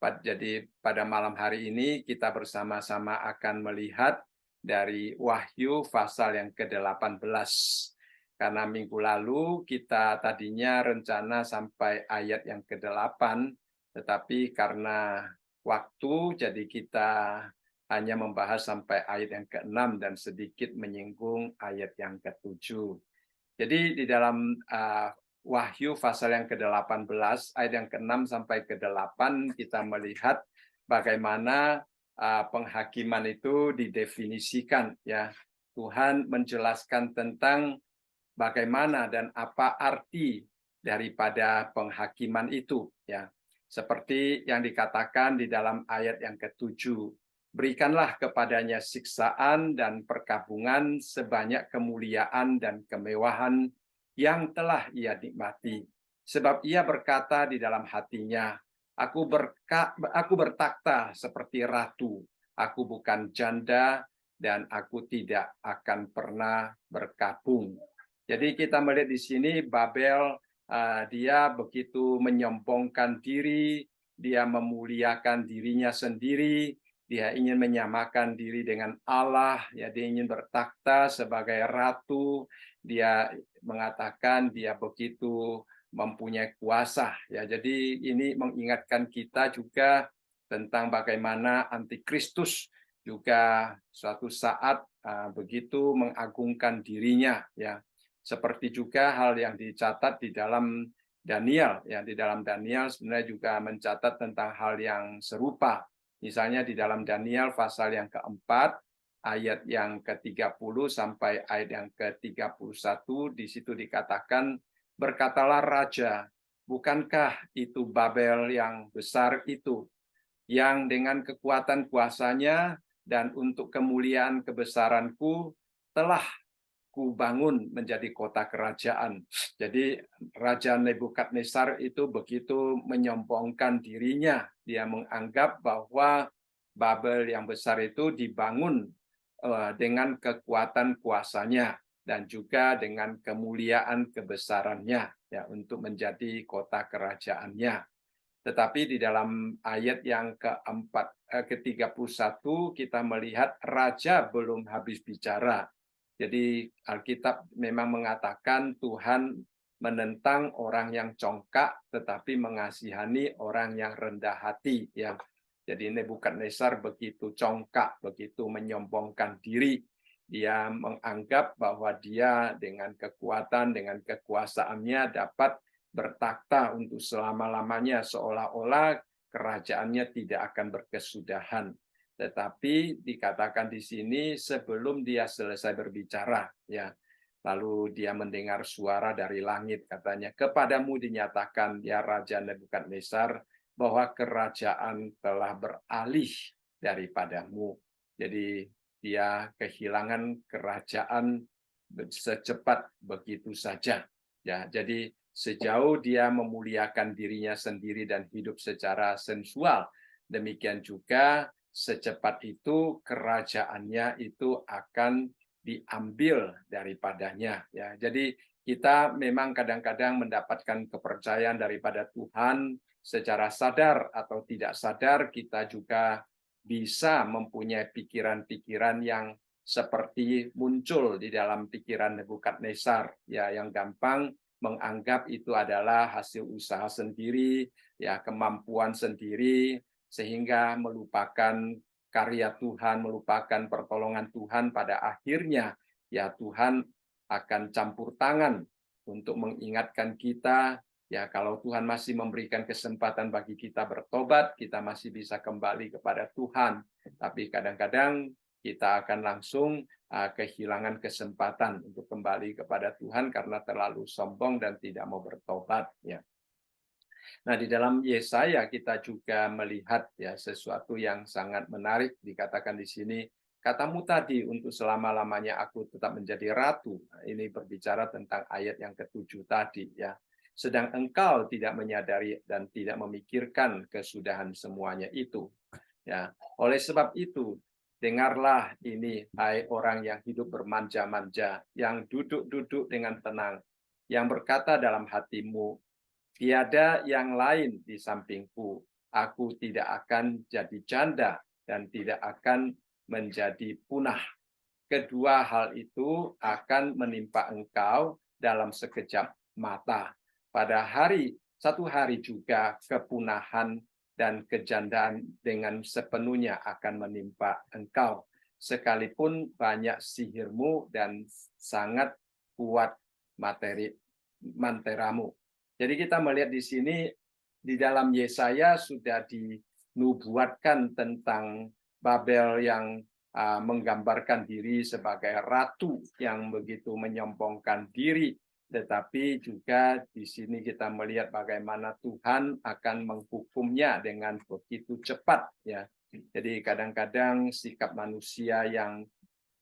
Jadi pada malam hari ini kita bersama-sama akan melihat dari Wahyu pasal yang ke-18. Karena minggu lalu kita tadinya rencana sampai ayat yang ke-8, tetapi karena waktu jadi kita hanya membahas sampai ayat yang ke-6 dan sedikit menyinggung ayat yang ke-7. Jadi di dalam Wahyu pasal yang ke-18 ayat yang ke-6 sampai ke-8 kita melihat bagaimana penghakiman itu didefinisikan, ya. Tuhan menjelaskan tentang bagaimana dan apa arti daripada penghakiman itu, ya. Seperti yang dikatakan di dalam ayat yang ke-7, berikanlah kepadanya siksaan dan perkabungan sebanyak kemuliaan dan kemewahan yang telah ia nikmati. Sebab ia berkata di dalam hatinya, aku bertakhta seperti ratu, aku bukan janda dan aku tidak akan pernah berkabung. Jadi kita melihat di sini Babel, dia begitu menyombongkan diri, dia memuliakan dirinya sendiri, dia ingin menyamakan diri dengan Allah, ya, dia ingin bertakhta sebagai ratu, dia mengatakan dia begitu mempunyai kuasa, ya. Jadi ini mengingatkan kita juga tentang bagaimana antikristus juga suatu saat begitu mengagungkan dirinya, ya. Seperti juga hal yang dicatat di dalam Daniel, ya, di dalam Daniel sebenarnya juga mencatat tentang hal yang serupa. Misalnya di dalam Daniel pasal yang keempat, ayat yang ke-30 sampai ayat yang ke-31, di situ dikatakan, berkatalah raja, bukankah itu Babel yang besar itu, yang dengan kekuatan kuasanya dan untuk kemuliaan kebesaranku telah kubangun menjadi kota kerajaan. Jadi Raja Nebukadnezar itu begitu menyombongkan dirinya. Dia menganggap bahwa Babel yang besar itu dibangun dengan kekuatan kuasanya dan juga dengan kemuliaan kebesarannya, ya, untuk menjadi kota kerajaannya. Tetapi di dalam ayat yang ke-31 kita melihat raja belum habis bicara. Jadi Alkitab memang mengatakan Tuhan menentang orang yang congkak tetapi mengasihani orang yang rendah hati, ya. Jadi Nebukadnezar begitu congkak, begitu menyombongkan diri. Dia menganggap bahwa dia dengan kekuatan, dengan kekuasaannya dapat bertakhta untuk selama-lamanya, seolah-olah kerajaannya tidak akan berkesudahan. Tetapi dikatakan di sini sebelum dia selesai berbicara, ya, lalu dia mendengar suara dari langit, katanya, kepadamu dinyatakan, ya Raja Nebukadnezar, bahwa kerajaan telah beralih daripadamu. Jadi dia kehilangan kerajaan secepat begitu saja, ya. Jadi sejauh dia memuliakan dirinya sendiri dan hidup secara sensual, demikian juga secepat itu kerajaannya itu akan diambil daripadanya, ya. Jadi kita memang kadang-kadang mendapatkan kepercayaan daripada Tuhan secara sadar atau tidak sadar. Kita juga bisa mempunyai pikiran-pikiran yang seperti muncul di dalam pikiran Nebukadnezar, ya, yang gampang menganggap itu adalah hasil usaha sendiri, ya, kemampuan sendiri, sehingga melupakan karya Tuhan, melupakan pertolongan Tuhan. Pada akhirnya, ya, Tuhan akan campur tangan untuk mengingatkan kita, ya, kalau Tuhan masih memberikan kesempatan bagi kita bertobat, kita masih bisa kembali kepada Tuhan. Tapi kadang-kadang kita akan langsung kehilangan kesempatan untuk kembali kepada Tuhan karena terlalu sombong dan tidak mau bertobat, ya. Nah, di dalam Yesaya kita juga melihat, ya, sesuatu yang sangat menarik. Dikatakan di sini, katamu tadi untuk selama-lamanya aku tetap menjadi ratu. Nah, ini berbicara tentang ayat yang ke-7 tadi, ya. Sedang engkau tidak menyadari dan tidak memikirkan kesudahan semuanya itu, ya. Oleh sebab itu, dengarlah ini, hai orang yang hidup bermanja-manja, yang duduk-duduk dengan tenang, yang berkata dalam hatimu, tiada yang lain di sampingku. aku tidak akan jadi janda dan tidak akan menjadi punah. Kedua hal itu akan menimpa engkau dalam sekejap mata. Pada satu hari juga kepunahan dan kejandaan dengan sepenuhnya akan menimpa engkau. Sekalipun banyak sihirmu dan sangat kuat manteramu. Jadi kita melihat di sini, di dalam Yesaya sudah dinubuatkan tentang Babel yang menggambarkan diri sebagai ratu yang begitu menyombongkan diri, tetapi juga di sini kita melihat bagaimana Tuhan akan menghukumnya dengan begitu cepat, ya. Jadi kadang-kadang sikap manusia yang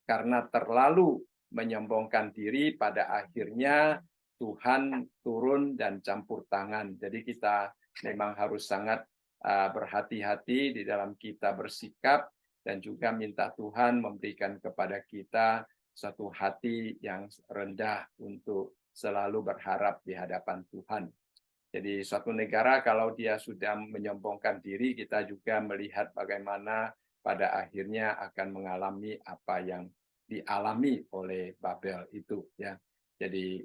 karena terlalu menyombongkan diri, pada akhirnya Tuhan turun dan campur tangan. Jadi kita memang harus sangat berhati-hati di dalam kita bersikap, dan juga minta Tuhan memberikan kepada kita satu hati yang rendah untuk selalu berharap di hadapan Tuhan. Jadi suatu negara kalau dia sudah menyombongkan diri, kita juga melihat bagaimana pada akhirnya akan mengalami apa yang dialami oleh Babel itu, ya. Jadi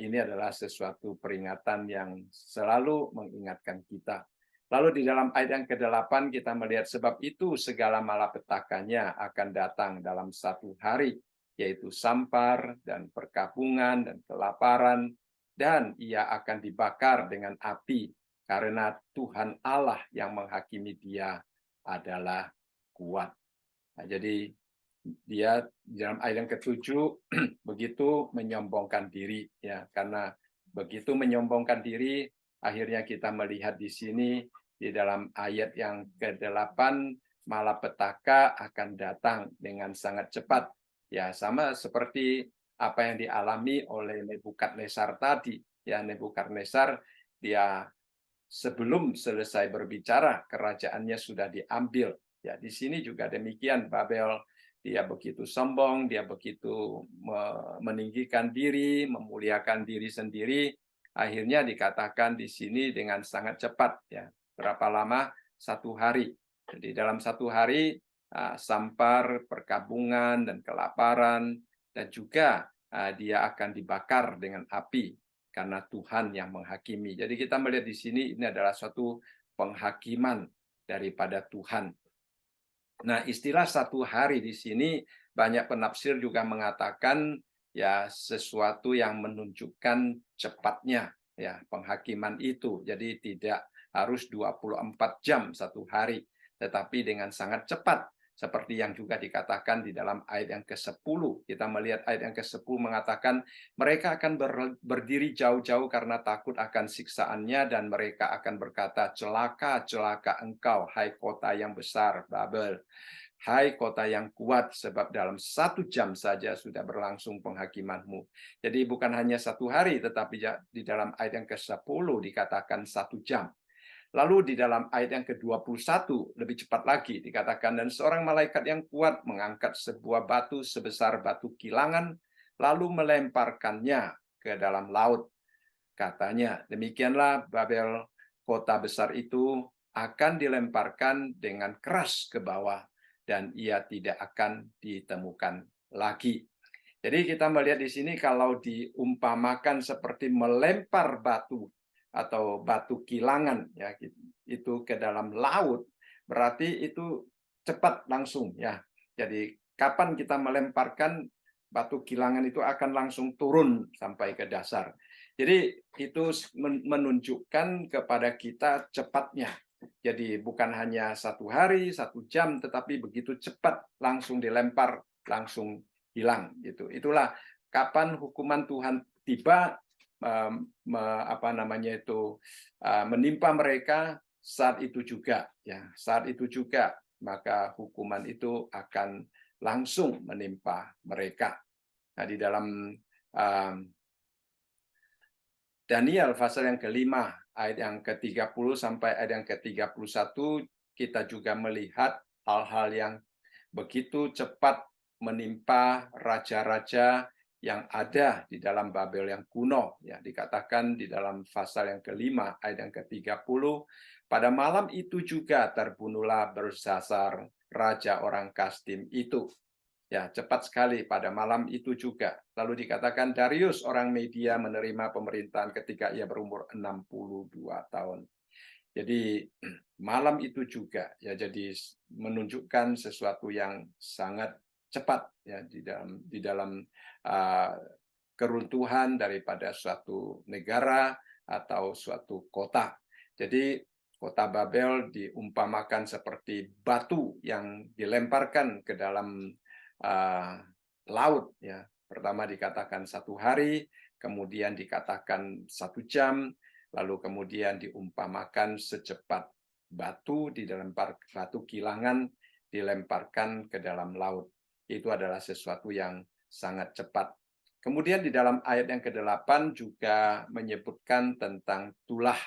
ini adalah sesuatu peringatan yang selalu mengingatkan kita. Lalu di dalam ayat yang ke-8 kita melihat, sebab itu segala malapetakannya akan datang dalam satu hari, yaitu sampar dan perkabungan dan kelaparan, dan ia akan dibakar dengan api, karena Tuhan Allah yang menghakimi dia adalah kuat. Nah, jadi dia dalam ayat yang ke-7 begitu menyombongkan diri, ya, karena begitu menyombongkan diri, akhirnya kita melihat di sini di dalam ayat yang ke-8, malapetaka akan datang dengan sangat cepat, ya, sama seperti apa yang dialami oleh Nebukadnezar tadi, ya. Nebukadnezar dia sebelum selesai berbicara, kerajaannya sudah diambil. Ya, di sini juga demikian, Babel dia begitu sombong, dia begitu meninggikan diri, memuliakan diri sendiri, akhirnya dikatakan di sini dengan sangat cepat, ya. Berapa lama? Satu hari. Jadi dalam satu hari sampar, perkabungan dan kelaparan, dan juga dia akan dibakar dengan api karena Tuhan yang menghakimi. Jadi kita melihat di sini ini adalah suatu penghakiman daripada Tuhan. Nah, istilah satu hari di sini banyak penafsir juga mengatakan ya sesuatu yang menunjukkan cepatnya, ya, penghakiman itu. Jadi tidak harus 24 jam satu hari, tetapi dengan sangat cepat. Seperti yang juga dikatakan di dalam ayat yang ke-10. Kita melihat ayat yang ke-10 mengatakan mereka akan berdiri jauh-jauh karena takut akan siksaannya, dan mereka akan berkata, celaka, celaka engkau, hai kota yang besar, Babel. Hai kota yang kuat, sebab dalam 1 jam saja sudah berlangsung penghakimanmu. Jadi bukan hanya satu hari, tetapi di dalam ayat yang ke-10 dikatakan 1 jam. Lalu di dalam ayat yang ke-21 lebih cepat lagi dikatakan, dan seorang malaikat yang kuat mengangkat sebuah batu sebesar batu kilangan, lalu melemparkannya ke dalam laut. Katanya, demikianlah Babel, kota besar itu, akan dilemparkan dengan keras ke bawah, dan ia tidak akan ditemukan lagi. Jadi kita melihat di sini kalau diumpamakan seperti melempar batu atau batu kilangan, ya, itu ke dalam laut, berarti itu cepat langsung, ya. Jadi kapan kita melemparkan batu kilangan itu akan langsung turun sampai ke dasar. Jadi itu menunjukkan kepada kita cepatnya. Jadi bukan hanya satu hari, 1 jam, tetapi begitu cepat langsung dilempar, langsung hilang gitu. Itulah kapan hukuman Tuhan tiba, menimpa mereka, saat itu juga, ya, saat itu juga maka hukuman itu akan langsung menimpa mereka. Nah, di dalam Daniel pasal yang ke-5 ayat yang ke-30 sampai ayat yang ke-31, kita juga melihat hal-hal yang begitu cepat menimpa raja-raja yang ada di dalam Babel yang kuno, ya. Dikatakan di dalam pasal yang ke-5 ayat yang ke-30, Pada malam itu juga terbunuhlah Belsasar, raja orang Kasdim itu. Ya, cepat sekali pada malam itu juga. Lalu dikatakan Darius orang Media menerima pemerintahan ketika ia berumur 62 tahun. Jadi malam itu juga ya, jadi menunjukkan sesuatu yang sangat cepat ya di dalam uh, keruntuhan daripada suatu negara atau suatu kota. Jadi kota Babel diumpamakan seperti batu yang dilemparkan ke dalam uh, laut ya. Pertama dikatakan 1 hari, kemudian dikatakan 1 jam, lalu kemudian diumpamakan secepat batu batu kilangan dilemparkan ke dalam laut. Itu adalah sesuatu yang sangat cepat. Kemudian di dalam ayat yang ke-8 juga menyebutkan tentang tulah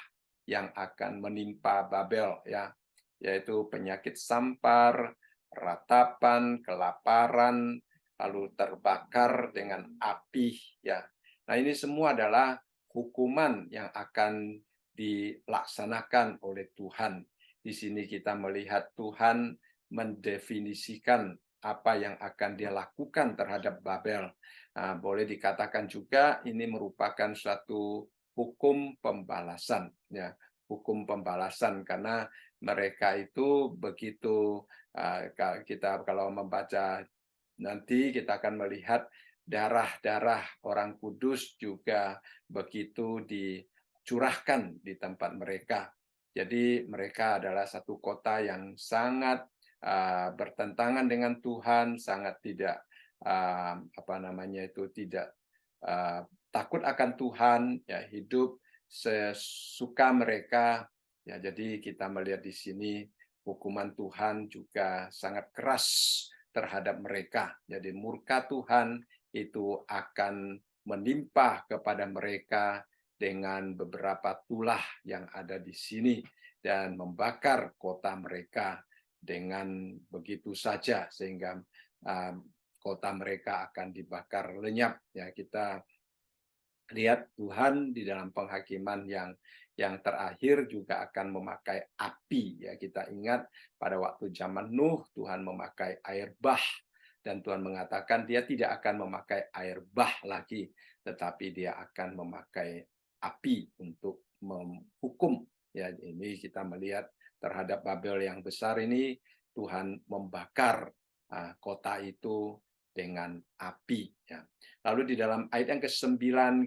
yang akan menimpa Babel ya, yaitu penyakit sampar, ratapan, kelaparan, lalu terbakar dengan api ya. Nah, ini semua adalah hukuman yang akan dilaksanakan oleh Tuhan. Di sini kita melihat Tuhan mendefinisikan apa yang akan dia lakukan terhadap Babel. Nah, boleh dikatakan juga ini merupakan suatu hukum pembalasan, ya, hukum pembalasan karena mereka itu begitu kita kalau membaca nanti kita akan melihat darah-darah orang kudus juga begitu dicurahkan di tempat mereka. Jadi mereka adalah satu kota yang sangat bertentangan dengan Tuhan, sangat tidak tidak takut akan Tuhan, ya hidup sesuka mereka. Ya, jadi kita melihat di sini hukuman Tuhan juga sangat keras terhadap mereka. Jadi murka Tuhan itu akan menimpa kepada mereka dengan beberapa tulah yang ada di sini dan membakar kota mereka dengan begitu saja sehingga kota mereka akan dibakar lenyap. Ya, kita lihat Tuhan di dalam penghakiman yang terakhir juga akan memakai api. Ya, kita ingat pada waktu zaman Nuh Tuhan memakai air bah dan Tuhan mengatakan dia tidak akan memakai air bah lagi, tetapi dia akan memakai api untuk menghukum. Ya, ini kita melihat terhadap Babel yang besar ini Tuhan membakar kota itu dengan api. Ya. Lalu di dalam ayat yang ke-9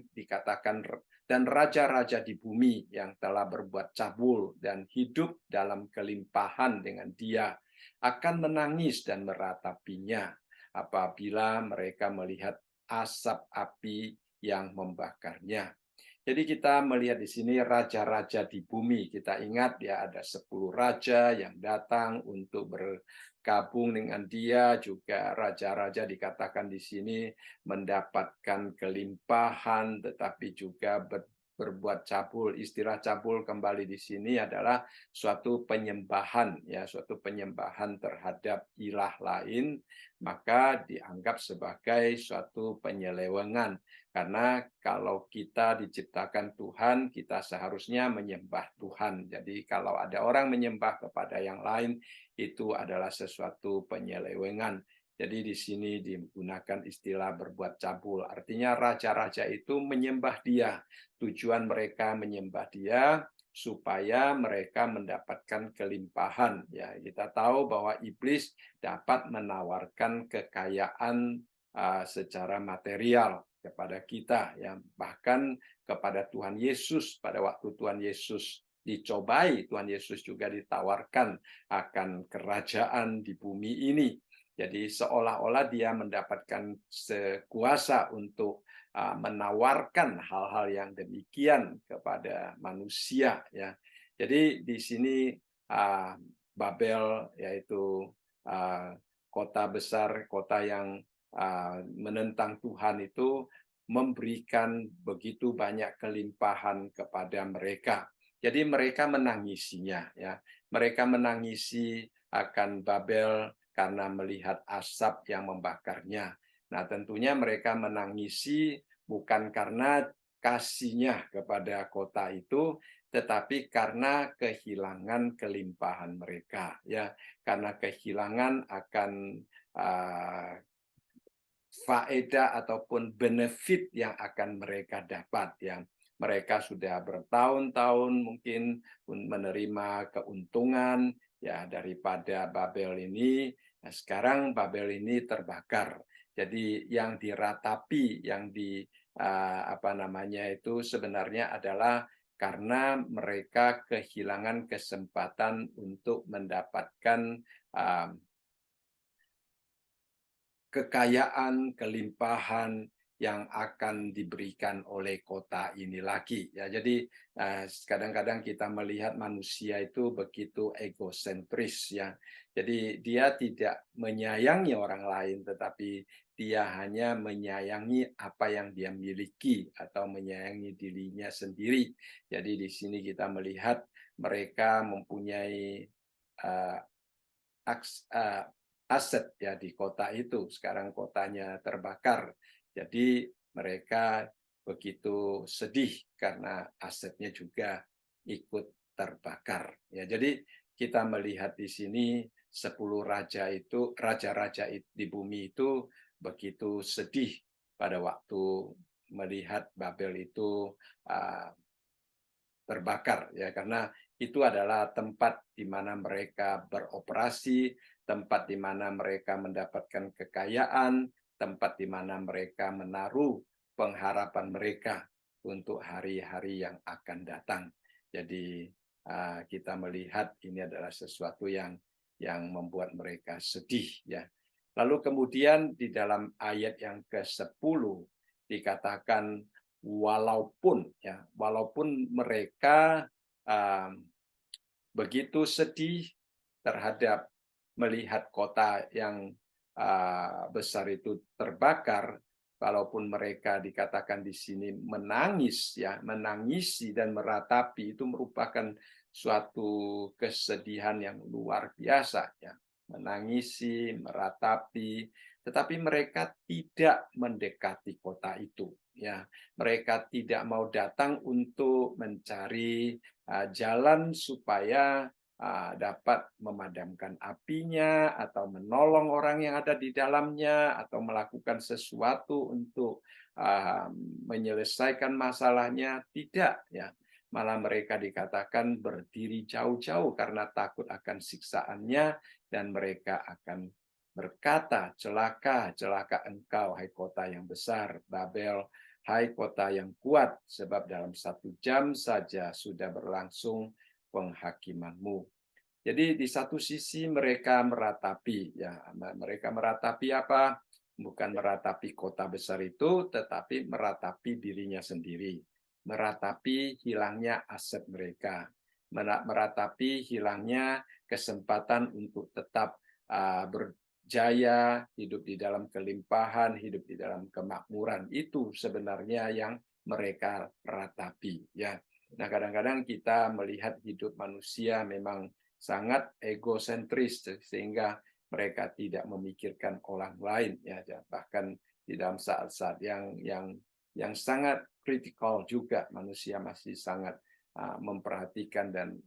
dikatakan dan raja-raja di bumi yang telah berbuat cabul dan hidup dalam kelimpahan dengan dia akan menangis dan meratapinya apabila mereka melihat asap api yang membakarnya. Jadi kita melihat di sini raja-raja di bumi. Kita ingat ya ada 10 raja yang datang untuk bergabung dengan dia. Juga raja-raja dikatakan di sini mendapatkan kelimpahan, tetapi juga berbuat cabul. Istilah cabul kembali di sini adalah suatu penyembahan, ya, suatu penyembahan terhadap ilah lain, maka dianggap sebagai suatu penyelewengan. Karena kalau kita diciptakan Tuhan, kita seharusnya menyembah Tuhan. Jadi kalau ada orang menyembah kepada yang lain, itu adalah sesuatu penyelewengan. Jadi di sini digunakan istilah berbuat cabul. Artinya raja-raja itu menyembah dia. Tujuan mereka menyembah dia supaya mereka mendapatkan kelimpahan. Ya, kita tahu bahwa iblis dapat menawarkan kekayaan secara material kepada kita, ya, bahkan kepada Tuhan Yesus. Pada waktu Tuhan Yesus dicobai, Tuhan Yesus juga ditawarkan akan kerajaan di bumi ini. Jadi seolah-olah dia mendapatkan kuasa untuk menawarkan hal-hal yang demikian kepada manusia, ya. Jadi di sini Babel yaitu kota besar, kota yang menentang Tuhan itu memberikan begitu banyak kelimpahan kepada mereka. Jadi mereka menangisinya, ya. Mereka menangisi akan Babel karena melihat asap yang membakarnya. Nah, tentunya mereka menangisi bukan karena kasihnya kepada kota itu, tetapi karena kehilangan kelimpahan mereka, ya, karena kehilangan akan uh, faedah ataupun benefit yang akan mereka dapat, yang mereka sudah bertahun-tahun mungkin menerima keuntungan ya daripada Babel ini. Nah, sekarang Babel ini terbakar. Jadi yang diratapi, yang apa namanya itu sebenarnya adalah karena mereka kehilangan kesempatan untuk mendapatkan kekayaan, kelimpahan yang akan diberikan oleh kota ini lagi. Ya, jadi kadang-kadang kita melihat manusia itu begitu egosentris ya. Jadi dia tidak menyayangi orang lain, tetapi dia hanya menyayangi apa yang dia miliki atau menyayangi dirinya sendiri. Jadi di sini kita melihat mereka mempunyai uh, aset ya di kota itu. Sekarang kotanya terbakar. Jadi mereka begitu sedih karena asetnya juga ikut terbakar. Ya, jadi kita melihat di sini 10 raja itu, raja-raja di bumi itu begitu sedih pada waktu melihat Babel itu terbakar ya, karena itu adalah tempat di mana mereka beroperasi, tempat di mana mereka mendapatkan kekayaan, tempat di mana mereka menaruh pengharapan mereka untuk hari-hari yang akan datang. Jadi kita melihat ini adalah sesuatu yang membuat mereka sedih ya. Lalu kemudian di dalam ayat yang ke-10 dikatakan walaupun mereka begitu sedih terhadap melihat kota yang besar itu terbakar, walaupun mereka dikatakan di sini menangis ya, menangisi dan meratapi, itu merupakan suatu kesedihan yang luar biasa ya, menangisi, meratapi, tetapi mereka tidak mendekati kota itu ya, mereka tidak mau datang untuk mencari jalan supaya dapat memadamkan apinya atau menolong orang yang ada di dalamnya atau melakukan sesuatu untuk menyelesaikan masalahnya, tidak ya. Malah mereka dikatakan berdiri jauh-jauh karena takut akan siksaannya, dan mereka akan berkata, celaka, celaka engkau, hai kota yang besar, Babel, hai kota yang kuat, sebab dalam 1 jam saja sudah berlangsung penghakimanmu. Jadi di satu sisi mereka meratapi, ya, mereka meratapi apa? Bukan meratapi kota besar itu, tetapi meratapi dirinya sendiri, meratapi hilangnya aset mereka, meratapi hilangnya kesempatan untuk tetap berjaya, hidup di dalam kelimpahan, hidup di dalam kemakmuran. Itu sebenarnya yang mereka ratapi. Ya, nah kadang-kadang kita melihat hidup manusia memang sangat egosentris sehingga mereka tidak memikirkan orang lain ya, bahkan di dalam saat-saat yang sangat kritikal juga manusia masih sangat memperhatikan dan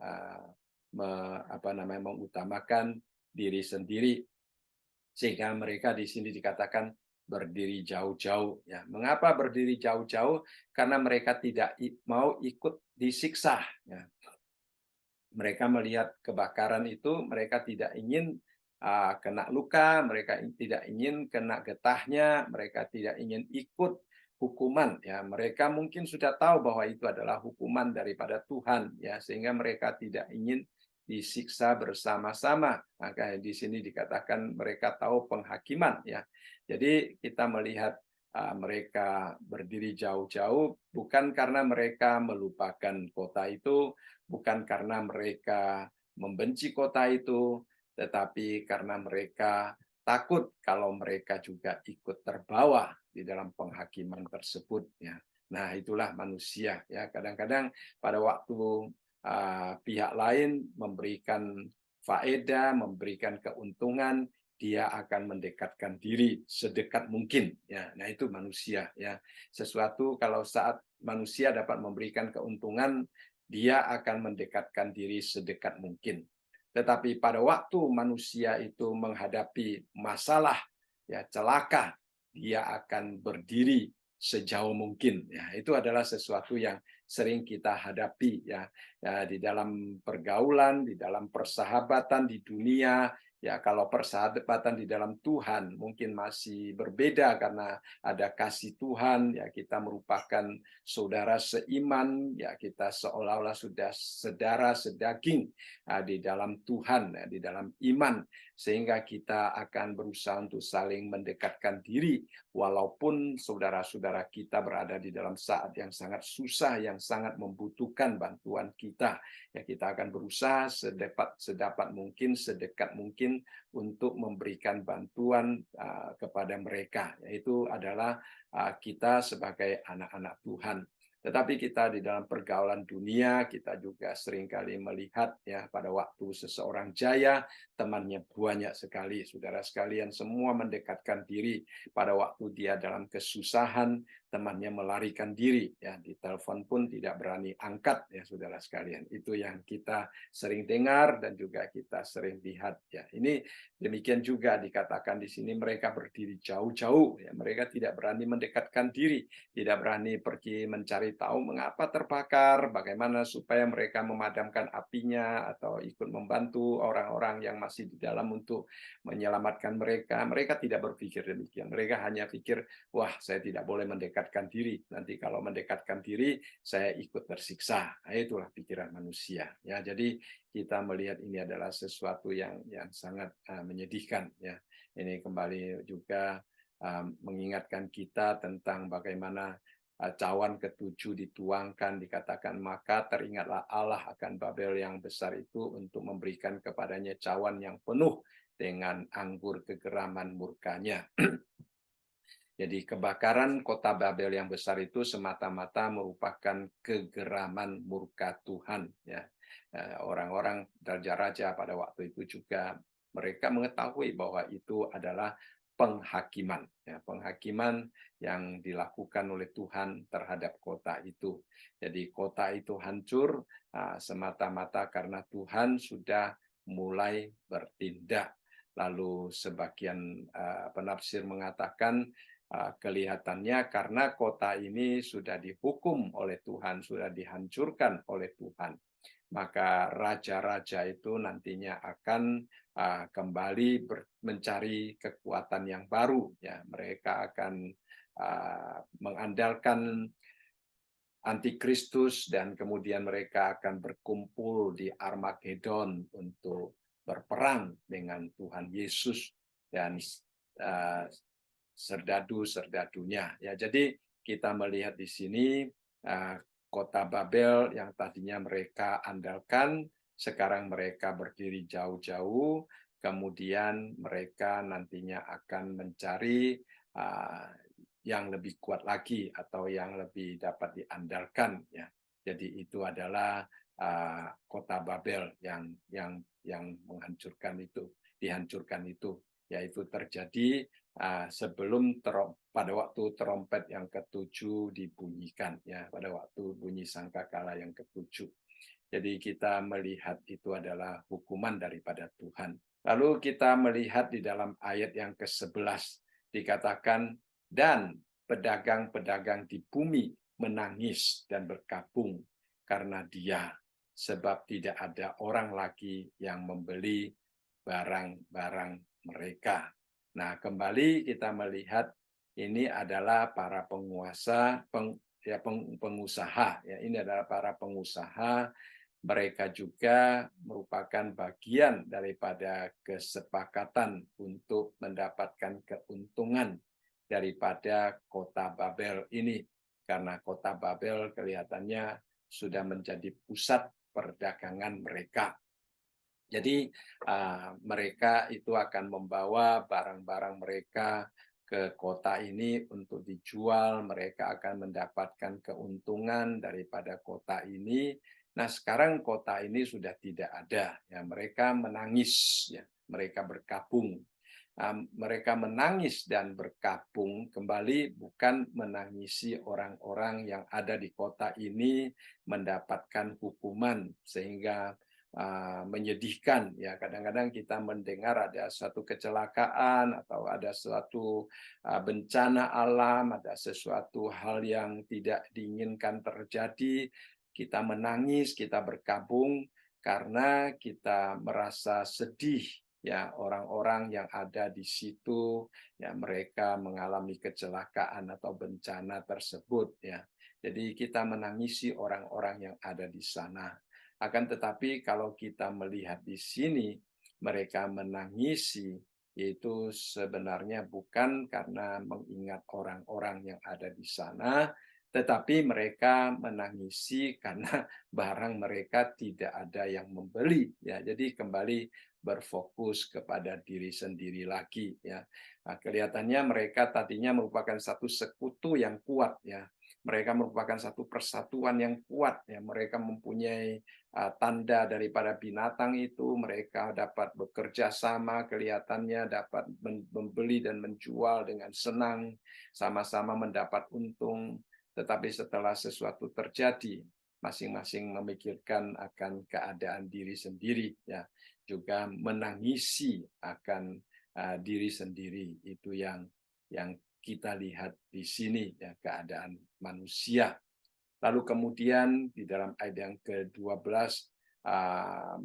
mengutamakan diri sendiri, sehingga mereka di sini dikatakan berdiri jauh-jauh ya. Mengapa berdiri jauh-jauh? Karena mereka tidak mau ikut disiksa ya. Mereka melihat kebakaran itu, mereka tidak ingin kena luka, mereka tidak ingin kena getahnya, mereka tidak ingin ikut hukuman ya. Mereka mungkin sudah tahu bahwa itu adalah hukuman daripada Tuhan ya, sehingga mereka tidak ingin disiksa bersama-sama. Maka di sini dikatakan mereka tahu penghakiman ya. Jadi kita melihat mereka berdiri jauh-jauh bukan karena mereka melupakan kota itu, bukan karena mereka membenci kota itu, tetapi karena mereka takut kalau mereka juga ikut terbawa di dalam penghakiman tersebut ya. Nah, itulah manusia ya. Kadang-kadang pada waktu pihak lain memberikan faedah, memberikan keuntungan, dia akan mendekatkan diri sedekat mungkin. Ya, nah itu manusia. Ya, sesuatu kalau saat manusia dapat memberikan keuntungan, dia akan mendekatkan diri sedekat mungkin. Tetapi pada waktu manusia itu menghadapi masalah, ya celaka, dia akan berdiri sejauh mungkin. Ya, itu adalah sesuatu yang sering kita hadapi ya, ya di dalam pergaulan, di dalam persahabatan di dunia. Ya, kalau persahabatan di dalam Tuhan mungkin masih berbeda karena ada kasih Tuhan, ya kita merupakan saudara seiman, ya kita seolah-olah sudah saudara sedaging di dalam Tuhan, ya, di dalam iman, sehingga kita akan berusaha untuk saling mendekatkan diri, walaupun saudara-saudara kita berada di dalam saat yang sangat susah, yang sangat membutuhkan bantuan kita. Ya, kita akan berusaha sedapat mungkin, sedekat mungkin untuk memberikan bantuan kepada mereka. Yaitu adalah kita sebagai anak-anak Tuhan. Tetapi kita di dalam pergaulan dunia, kita juga seringkali melihat ya pada waktu seseorang jaya, temannya banyak sekali. Saudara sekalian semua mendekatkan diri. Pada waktu dia dalam kesusahan, temannya melarikan diri. Ya, di telepon pun tidak berani angkat ya saudara sekalian. Itu yang kita sering dengar dan juga kita sering lihat. Ya, ini demikian juga dikatakan di sini mereka berdiri jauh-jauh. Ya, mereka tidak berani mendekatkan diri, tidak berani pergi mencari tahu mengapa terbakar, bagaimana supaya mereka memadamkan apinya atau ikut membantu orang-orang yang masih di dalam untuk menyelamatkan mereka. Mereka tidak berpikir demikian. Mereka hanya pikir, wah saya tidak boleh mendekatkan diri. Nanti kalau mendekatkan diri, saya ikut tersiksa. Nah, itulah pikiran manusia. Ya, jadi kita melihat ini adalah sesuatu yang sangat menyedihkan. Ya, ini kembali juga mengingatkan kita tentang bagaimana cawan ketujuh dituangkan, dikatakan maka teringatlah Allah akan Babel yang besar itu untuk memberikan kepadanya cawan yang penuh dengan anggur kegeraman murkanya. Jadi kebakaran kota Babel yang besar itu semata-mata merupakan kegeraman murka Tuhan. Ya, orang-orang raja-raja pada waktu itu juga mereka mengetahui bahwa itu adalah penghakiman, ya, penghakiman yang dilakukan oleh Tuhan terhadap kota itu. Jadi kota itu hancur semata-mata karena Tuhan sudah mulai bertindak. Lalu sebagian penafsir mengatakan kelihatannya karena kota ini sudah dihukum oleh Tuhan, sudah dihancurkan oleh Tuhan, maka raja-raja itu nantinya akan kembali mencari kekuatan yang baru. Ya, mereka akan mengandalkan antikristus dan kemudian mereka akan berkumpul di Armageddon untuk berperang dengan Tuhan Yesus dan serdadu-serdadunya. Ya, jadi kita melihat di sini kota Babel yang tadinya mereka andalkan, sekarang mereka berdiri jauh-jauh, kemudian mereka nantinya akan mencari yang lebih kuat lagi atau yang lebih dapat diandalkan. Ya, jadi itu adalah kota Babel yang menghancurkan itu, dihancurkan itu, yaitu terjadi sebelum pada waktu trompet yang ketujuh dibunyikan, ya pada waktu bunyi sangkakala yang ketujuh. Jadi kita melihat itu adalah hukuman daripada Tuhan. Lalu kita melihat di dalam ayat yang ke-11 dikatakan, dan pedagang-pedagang di bumi menangis dan berkabung karena dia, sebab tidak ada orang lagi yang membeli barang-barang mereka. Nah, kembali kita melihat ini adalah para penguasa, pengusaha. Ya, ini adalah para pengusaha. Mereka juga merupakan bagian daripada kesepakatan untuk mendapatkan keuntungan daripada kota Babel ini. Karena kota Babel kelihatannya sudah menjadi pusat perdagangan mereka. Jadi mereka itu akan membawa barang-barang mereka ke kota ini untuk dijual, mereka akan mendapatkan keuntungan daripada kota ini. Nah, sekarang kota ini sudah tidak ada, ya mereka menangis, ya mereka berkabung. mereka menangis dan berkabung kembali, bukan menangisi orang-orang yang ada di kota ini mendapatkan hukuman sehingga menyedihkan. Ya, kadang-kadang kita mendengar ada suatu kecelakaan atau ada suatu bencana alam, ada sesuatu hal yang tidak diinginkan terjadi, kita menangis, kita berkabung karena kita merasa sedih. Ya, orang-orang yang ada di situ, ya mereka mengalami kecelakaan atau bencana tersebut. Ya, jadi kita menangisi orang-orang yang ada di sana. Akan tetapi kalau kita melihat di sini, mereka menangisi, yaitu sebenarnya bukan karena mengingat orang-orang yang ada di sana, tetapi mereka menangisi karena barang mereka tidak ada yang membeli. Ya, jadi kembali berfokus kepada diri sendiri lagi. Ya, nah, kelihatannya mereka tadinya merupakan satu sekutu yang kuat. Ya, mereka merupakan satu persatuan yang kuat. Ya, mereka mempunyai tanda daripada binatang itu, mereka dapat bekerja sama, kelihatannya dapat membeli dan menjual dengan senang, sama-sama mendapat untung. Tetapi setelah sesuatu terjadi, masing-masing memikirkan akan keadaan diri sendiri, ya, juga menangisi akan diri sendiri. Itu yang kita lihat di sini, ya, keadaan manusia. Lalu kemudian di dalam ayat yang ke-12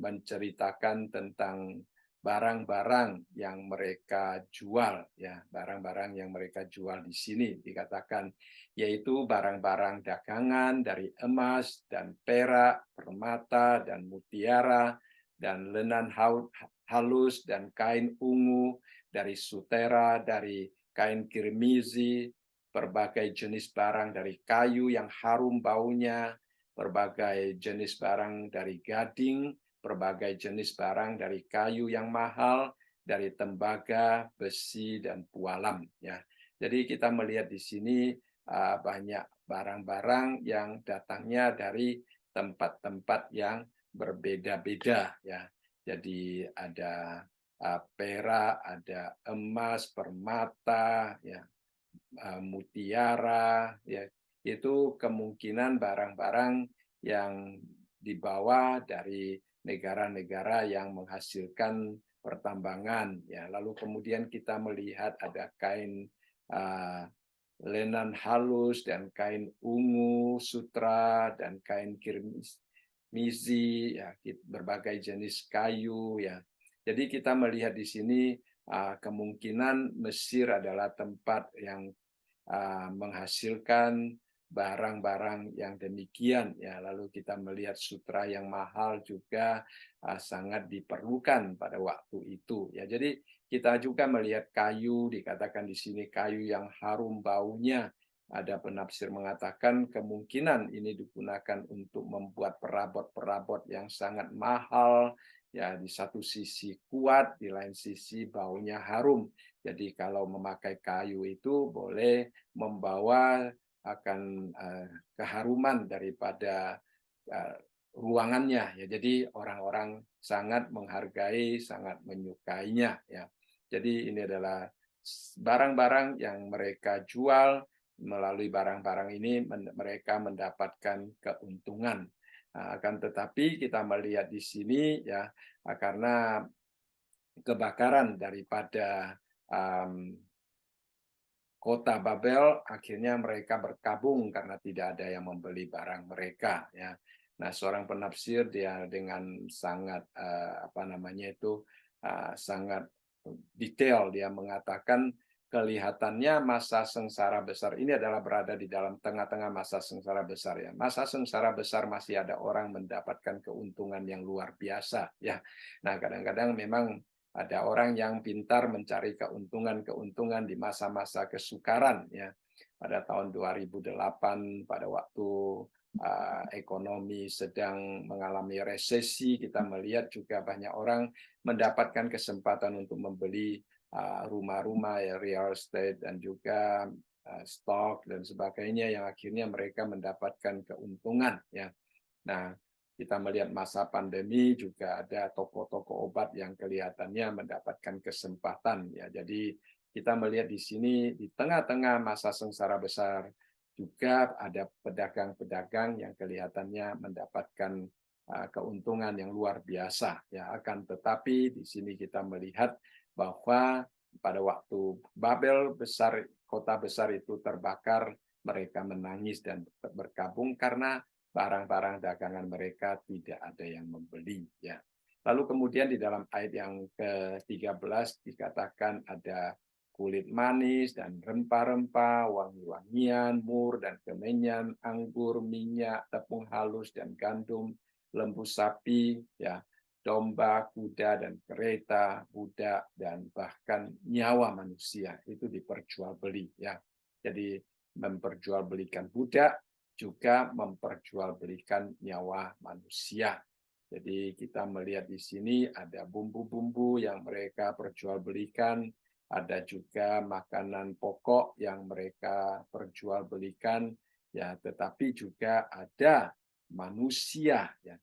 menceritakan tentang barang-barang yang mereka jual, ya, barang-barang yang mereka jual di sini dikatakan yaitu barang-barang dagangan dari emas dan perak, permata dan mutiara dan lenan halus dan kain ungu dari sutera, dari kain kirmizi, berbagai jenis barang dari kayu yang harum baunya, berbagai jenis barang dari gading, berbagai jenis barang dari kayu yang mahal, dari tembaga, besi, dan pualam. Ya, jadi kita melihat di sini banyak barang-barang yang datangnya dari tempat-tempat yang berbeda-beda. Ya, jadi ada perak, ada emas, permata, ya, mutiara, ya, itu kemungkinan barang-barang yang dibawa dari negara-negara yang menghasilkan pertambangan. Ya, lalu kemudian kita melihat ada kain lenan halus dan kain ungu, sutra dan kain kirmizi, ya, berbagai jenis kayu. Ya, jadi kita melihat di sini kemungkinan Mesir adalah tempat yang menghasilkan barang-barang yang demikian. Ya, lalu kita melihat sutra yang mahal juga sangat diperlukan pada waktu itu. Ya, jadi kita juga melihat kayu, dikatakan di sini kayu yang harum baunya. Ada penafsir mengatakan kemungkinan ini digunakan untuk membuat perabot-perabot yang sangat mahal. Ya, di satu sisi kuat, di lain sisi baunya harum. Jadi kalau memakai kayu itu boleh membawa akan keharuman daripada ruangannya. Ya, jadi orang-orang sangat menghargai, sangat menyukainya. Ya, jadi ini adalah barang-barang yang mereka jual. Melalui barang-barang ini mereka mendapatkan keuntungan. Akan tetapi kita melihat di sini, ya, karena kebakaran daripada kota Babel, akhirnya mereka berkabung karena tidak ada yang membeli barang mereka. Ya, nah, seorang penafsir dia dengan sangat sangat detail dia mengatakan kelihatannya masa sengsara besar ini adalah berada di dalam tengah-tengah masa sengsara besar. Ya, masa sengsara besar masih ada orang mendapatkan keuntungan yang luar biasa. Ya, nah, kadang-kadang memang ada orang yang pintar mencari keuntungan-keuntungan di masa-masa kesukaran. Ya, pada tahun 2008 pada waktu ekonomi sedang mengalami resesi, kita melihat juga banyak orang mendapatkan kesempatan untuk membeli rumah-rumah, ya, real estate dan juga stok dan sebagainya yang akhirnya mereka mendapatkan keuntungan. Ya, nah, Kita melihat masa pandemi juga ada toko-toko obat yang kelihatannya mendapatkan kesempatan ya. Jadi kita melihat di sini di tengah-tengah masa sengsara besar juga ada pedagang-pedagang yang kelihatannya mendapatkan keuntungan yang luar biasa ya. Akan tetapi di sini kita melihat bahwa pada waktu Babel besar, kota besar itu terbakar, mereka menangis dan berkabung karena barang-barang dagangan mereka tidak ada yang membeli ya. Lalu kemudian di dalam ayat yang ke-13 dikatakan ada kulit manis dan rempah-rempah, wangi-wangian, mur dan kemenyan, anggur, minyak, tepung halus dan gandum, lembu sapi, ya, domba, kuda dan kereta, budak dan bahkan nyawa manusia itu diperjualbeli ya. Jadi memperjualbelikan budak juga memperjualbelikan nyawa manusia. Jadi kita melihat di sini ada bumbu-bumbu yang mereka perjualbelikan, ada juga makanan pokok yang mereka perjualbelikan, ya, tetapi juga ada manusia ya,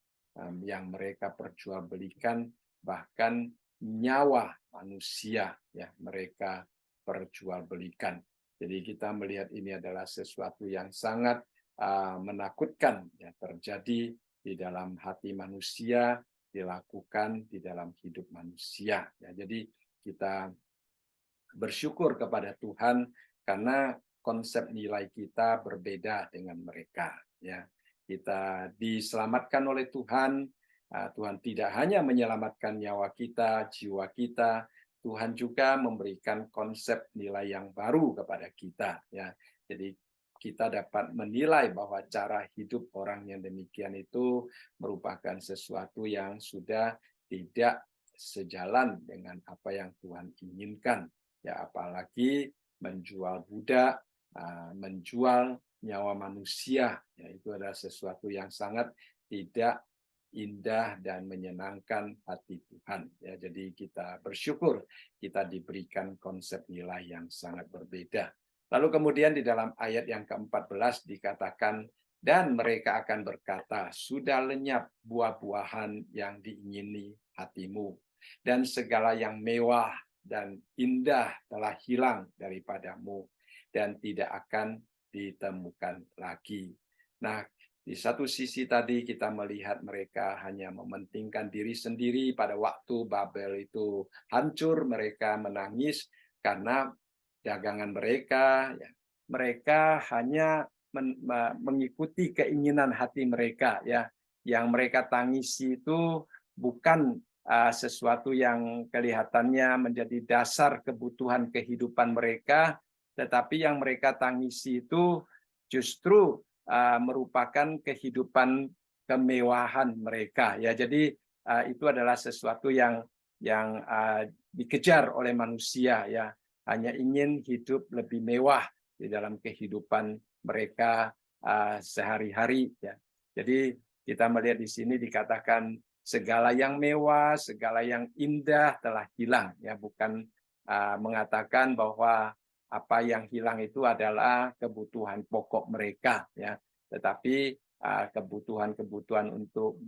yang mereka perjualbelikan, bahkan nyawa manusia ya mereka perjualbelikan. Jadi kita melihat ini adalah sesuatu yang sangat menakutkan ya terjadi di dalam hati manusia, dilakukan di dalam hidup manusia ya. Jadi kita bersyukur kepada Tuhan karena konsep nilai kita berbeda dengan mereka ya. Kita diselamatkan oleh Tuhan. Tuhan tidak hanya menyelamatkan nyawa kita, jiwa kita, Tuhan juga memberikan konsep nilai yang baru kepada kita ya. Jadi kita dapat menilai bahwa cara hidup orang yang demikian itu merupakan sesuatu yang sudah tidak sejalan dengan apa yang Tuhan inginkan. Ya, apalagi menjual budak, menjual nyawa manusia, ya, itu adalah sesuatu yang sangat tidak indah dan menyenangkan hati Tuhan. Ya, jadi kita bersyukur kita diberikan konsep nilai yang sangat berbeda. Lalu kemudian di dalam ayat yang ke-14 dikatakan, dan mereka akan berkata, sudah lenyap buah-buahan yang diingini hatimu, dan segala yang mewah dan indah telah hilang daripadamu, dan tidak akan ditemukan lagi. Nah, di satu sisi tadi kita melihat mereka hanya mementingkan diri sendiri pada waktu Babel itu hancur, mereka menangis karena dagangan mereka, ya, mereka hanya mengikuti keinginan hati mereka, ya, yang mereka tangisi itu bukan sesuatu yang kelihatannya menjadi dasar kebutuhan kehidupan mereka, tetapi yang mereka tangisi itu justru merupakan kehidupan kemewahan mereka. Ya, jadi itu adalah sesuatu yang dikejar oleh manusia, ya, hanya ingin hidup lebih mewah di dalam kehidupan mereka sehari-hari. Ya. Jadi kita melihat di sini dikatakan segala yang mewah, segala yang indah telah hilang. Ya, bukan mengatakan bahwa apa yang hilang itu adalah kebutuhan pokok mereka. Ya, tetapi kebutuhan-kebutuhan untuk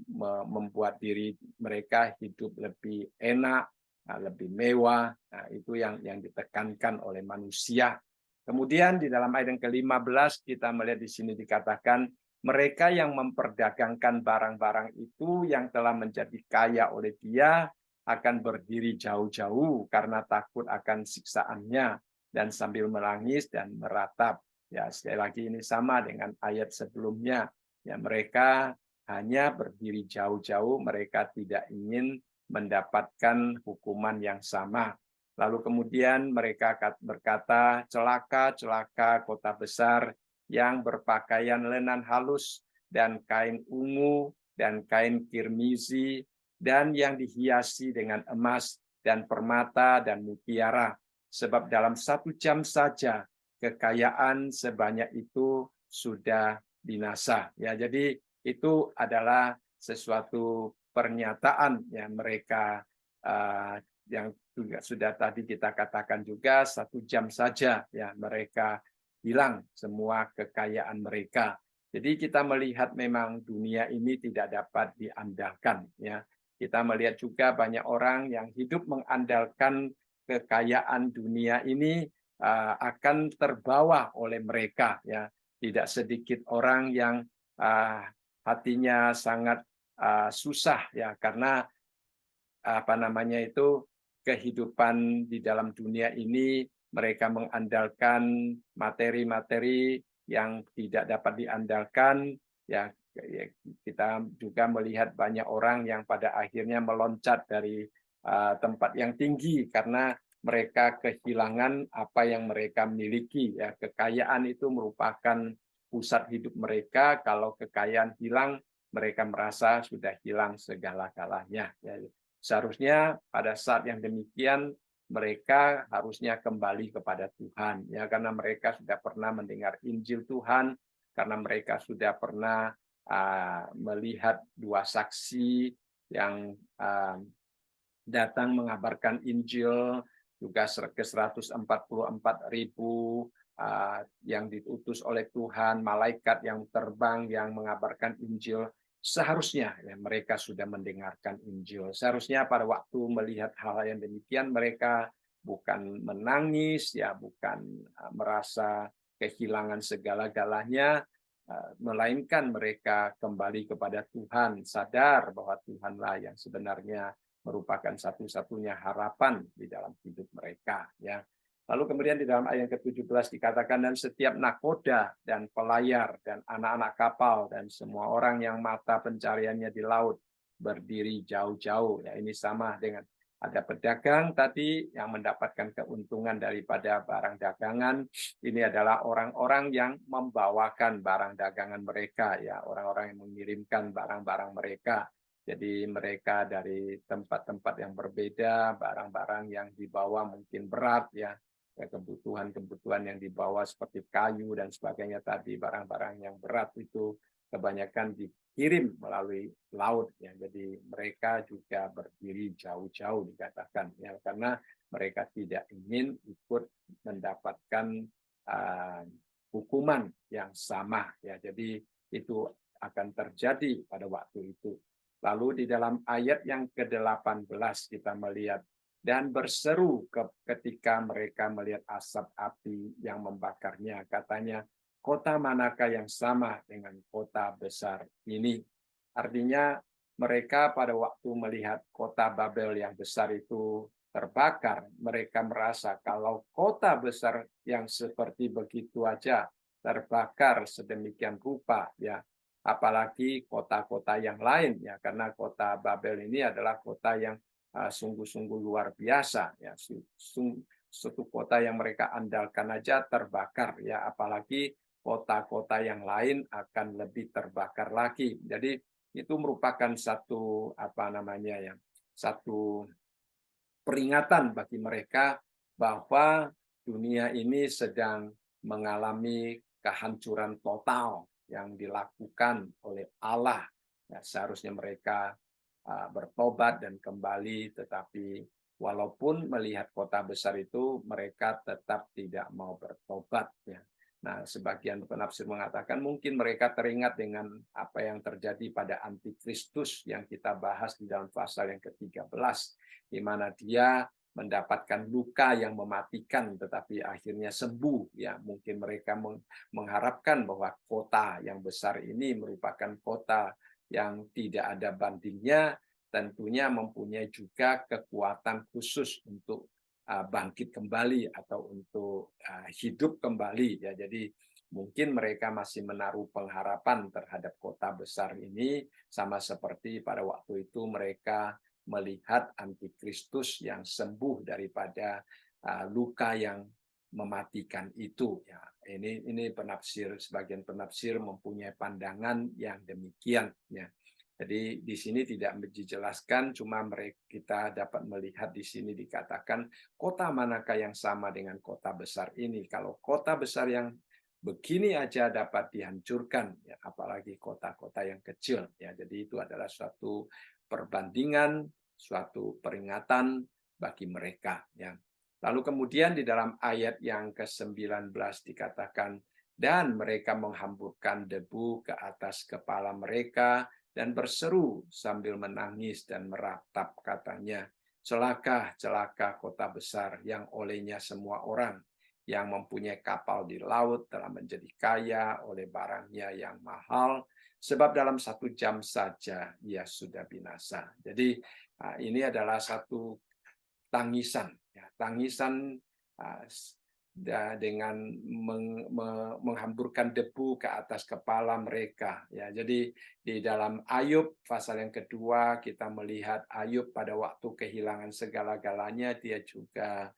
membuat diri mereka hidup lebih enak, lebih mewah, itu yang ditekankan oleh manusia. Kemudian di dalam ayat yang ke-15 kita melihat di sini dikatakan mereka yang memperdagangkan barang-barang itu yang telah menjadi kaya oleh dia akan berdiri jauh-jauh karena takut akan siksaannya dan sambil menangis dan meratap. Ya, sekali lagi ini sama dengan ayat sebelumnya. Ya, mereka hanya berdiri jauh-jauh, mereka tidak ingin mendapatkan hukuman yang sama. Lalu kemudian mereka berkata, celaka, celaka kota besar yang berpakaian lenan halus dan kain ungu dan kain kirmizi dan yang dihiasi dengan emas dan permata dan mutiara. Sebab dalam 1 jam saja kekayaan sebanyak itu sudah binasa. Ya, jadi itu adalah sesuatu pernyataan yang mereka yang juga sudah tadi kita katakan juga 1 jam saja ya mereka hilang semua kekayaan mereka. Jadi kita melihat memang dunia ini tidak dapat diandalkan, ya. Kita melihat juga banyak orang yang hidup mengandalkan kekayaan dunia ini akan terbawa oleh mereka, ya. Tidak sedikit orang yang hatinya sangat susah, ya, karena apa namanya itu, kehidupan di dalam dunia ini mereka mengandalkan materi-materi yang tidak dapat diandalkan, ya. Kita juga melihat banyak orang yang pada akhirnya meloncat dari tempat yang tinggi karena mereka kehilangan apa yang mereka miliki, ya. Kekayaan itu merupakan pusat hidup mereka. Kalau kekayaan hilang, mereka merasa sudah hilang segala-galanya, ya. Seharusnya pada saat yang demikian mereka harusnya kembali kepada Tuhan, ya, karena mereka sudah pernah mendengar Injil Tuhan, karena mereka sudah pernah melihat dua saksi yang datang mengabarkan Injil, juga ke 144.000 yang diutus oleh Tuhan, malaikat yang terbang yang mengabarkan Injil. Seharusnya ya, mereka sudah mendengarkan Injil. Seharusnya pada waktu melihat hal yang demikian mereka bukan menangis, ya, bukan merasa kehilangan segala-galanya, melainkan mereka kembali kepada Tuhan, sadar bahwa Tuhanlah yang sebenarnya merupakan satu-satunya harapan di dalam hidup mereka, ya. Lalu kemudian di dalam ayat ke-17 dikatakan, dan setiap nakoda dan pelayar dan anak-anak kapal dan semua orang yang mata pencariannya di laut berdiri jauh-jauh. Ya, ini sama dengan ada pedagang tadi yang mendapatkan keuntungan daripada barang dagangan. Ini adalah orang-orang yang membawakan barang dagangan mereka, ya, orang-orang yang mengirimkan barang-barang mereka. Jadi mereka dari tempat-tempat yang berbeda, barang-barang yang dibawa mungkin berat, ya, kebutuhan-kebutuhan yang dibawa seperti kayu dan sebagainya tadi, barang-barang yang berat itu kebanyakan dikirim melalui laut, ya. Jadi mereka juga berdiri jauh-jauh dikatakan, ya, karena mereka tidak ingin ikut mendapatkan hukuman yang sama, ya. Jadi itu akan terjadi pada waktu itu. Lalu di dalam ayat yang ke-18 kita melihat, dan berseru ketika mereka melihat asap api yang membakarnya. Katanya, kota manakah yang sama dengan kota besar ini? Artinya mereka pada waktu melihat kota Babel yang besar itu terbakar, mereka merasa kalau kota besar yang seperti begitu aja terbakar sedemikian rupa, ya, apalagi kota-kota yang lain, ya, karena kota Babel ini adalah kota yang sungguh-sungguh luar biasa, ya, suatu kota yang mereka andalkan aja terbakar, ya, apalagi kota-kota yang lain akan lebih terbakar lagi. Jadi itu merupakan satu apa namanya, ya, satu peringatan bagi mereka bahwa dunia ini sedang mengalami kehancuran total yang dilakukan oleh Allah. Ya, seharusnya mereka bertobat dan kembali, tetapi walaupun melihat kota besar itu, mereka tetap tidak mau bertobat, ya. Nah, sebagian penafsir mengatakan mungkin mereka teringat dengan apa yang terjadi pada Antikristus yang kita bahas di dalam pasal yang ke-13, di mana dia mendapatkan luka yang mematikan tetapi akhirnya sembuh, ya. Mungkin mereka mengharapkan bahwa kota yang besar ini merupakan kota yang tidak ada bandingnya, tentunya mempunyai juga kekuatan khusus untuk bangkit kembali atau untuk hidup kembali, ya. Jadi mungkin mereka masih menaruh pengharapan terhadap kota besar ini, sama seperti pada waktu itu mereka melihat Antikristus yang sembuh daripada luka yang mematikan itu, ya. Ini penafsir, sebagian penafsir mempunyai pandangan yang demikian, ya. Jadi di sini tidak dijelaskan, cuma kita dapat melihat di sini dikatakan kota manakah yang sama dengan kota besar ini. Kalau kota besar yang begini aja dapat dihancurkan, ya, apalagi kota-kota yang kecil, ya. Jadi itu adalah suatu perbandingan, suatu peringatan bagi mereka, ya. Lalu kemudian di dalam ayat yang ke-19 dikatakan, dan mereka menghamburkan debu ke atas kepala mereka dan berseru sambil menangis dan meratap, katanya, celaka, celaka kota besar yang olehnya semua orang yang mempunyai kapal di laut telah menjadi kaya oleh barangnya yang mahal, sebab dalam 1 jam saja ia sudah binasa. Jadi ini adalah satu tangisan, ya, tangisan dengan menghamburkan debu ke atas kepala mereka. Ya, jadi di dalam Ayub pasal yang kedua kita melihat Ayub pada waktu kehilangan segala-galanya, dia juga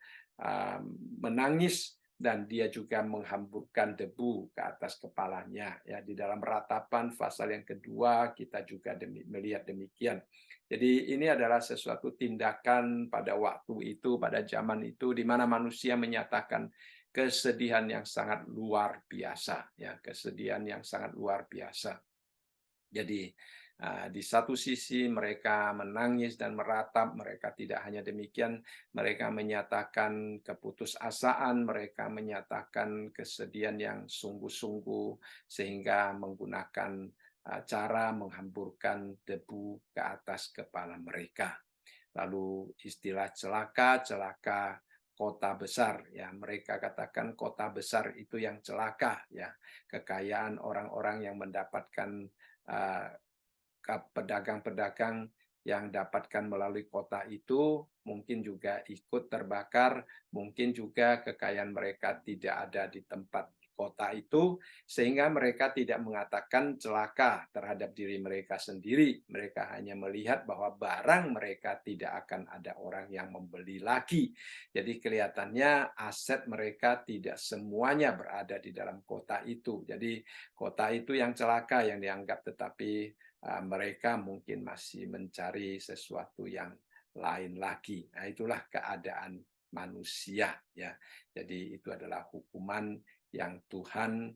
menangis dan dia juga menghamburkan debu ke atas kepalanya. Ya, di dalam ratapan pasal yang kedua kita juga melihat demikian. Jadi ini adalah sesuatu tindakan pada waktu itu, pada zaman itu, di mana manusia menyatakan kesedihan yang sangat luar biasa, ya, kesedihan yang sangat luar biasa. Jadi di satu sisi mereka menangis dan meratap, mereka tidak hanya demikian, mereka menyatakan keputusasaan, mereka menyatakan kesedihan yang sungguh-sungguh, sehingga menggunakan cara menghamburkan debu ke atas kepala mereka. Lalu istilah celaka, celaka kota besar, ya, mereka katakan kota besar itu yang celaka, ya, kekayaan orang-orang yang mendapatkan pedagang-pedagang yang dapatkan melalui kota itu mungkin juga ikut terbakar, mungkin juga kekayaan mereka tidak ada di tempat kota itu, sehingga mereka tidak mengatakan celaka terhadap diri mereka sendiri. Mereka hanya melihat bahwa barang mereka tidak akan ada orang yang membeli lagi. Jadi kelihatannya aset mereka tidak semuanya berada di dalam kota itu. Jadi kota itu yang celaka yang dianggap, tetapi mereka mungkin masih mencari sesuatu yang lain lagi. Nah, itulah keadaan manusia, ya. Jadi itu adalah hukuman yang Tuhan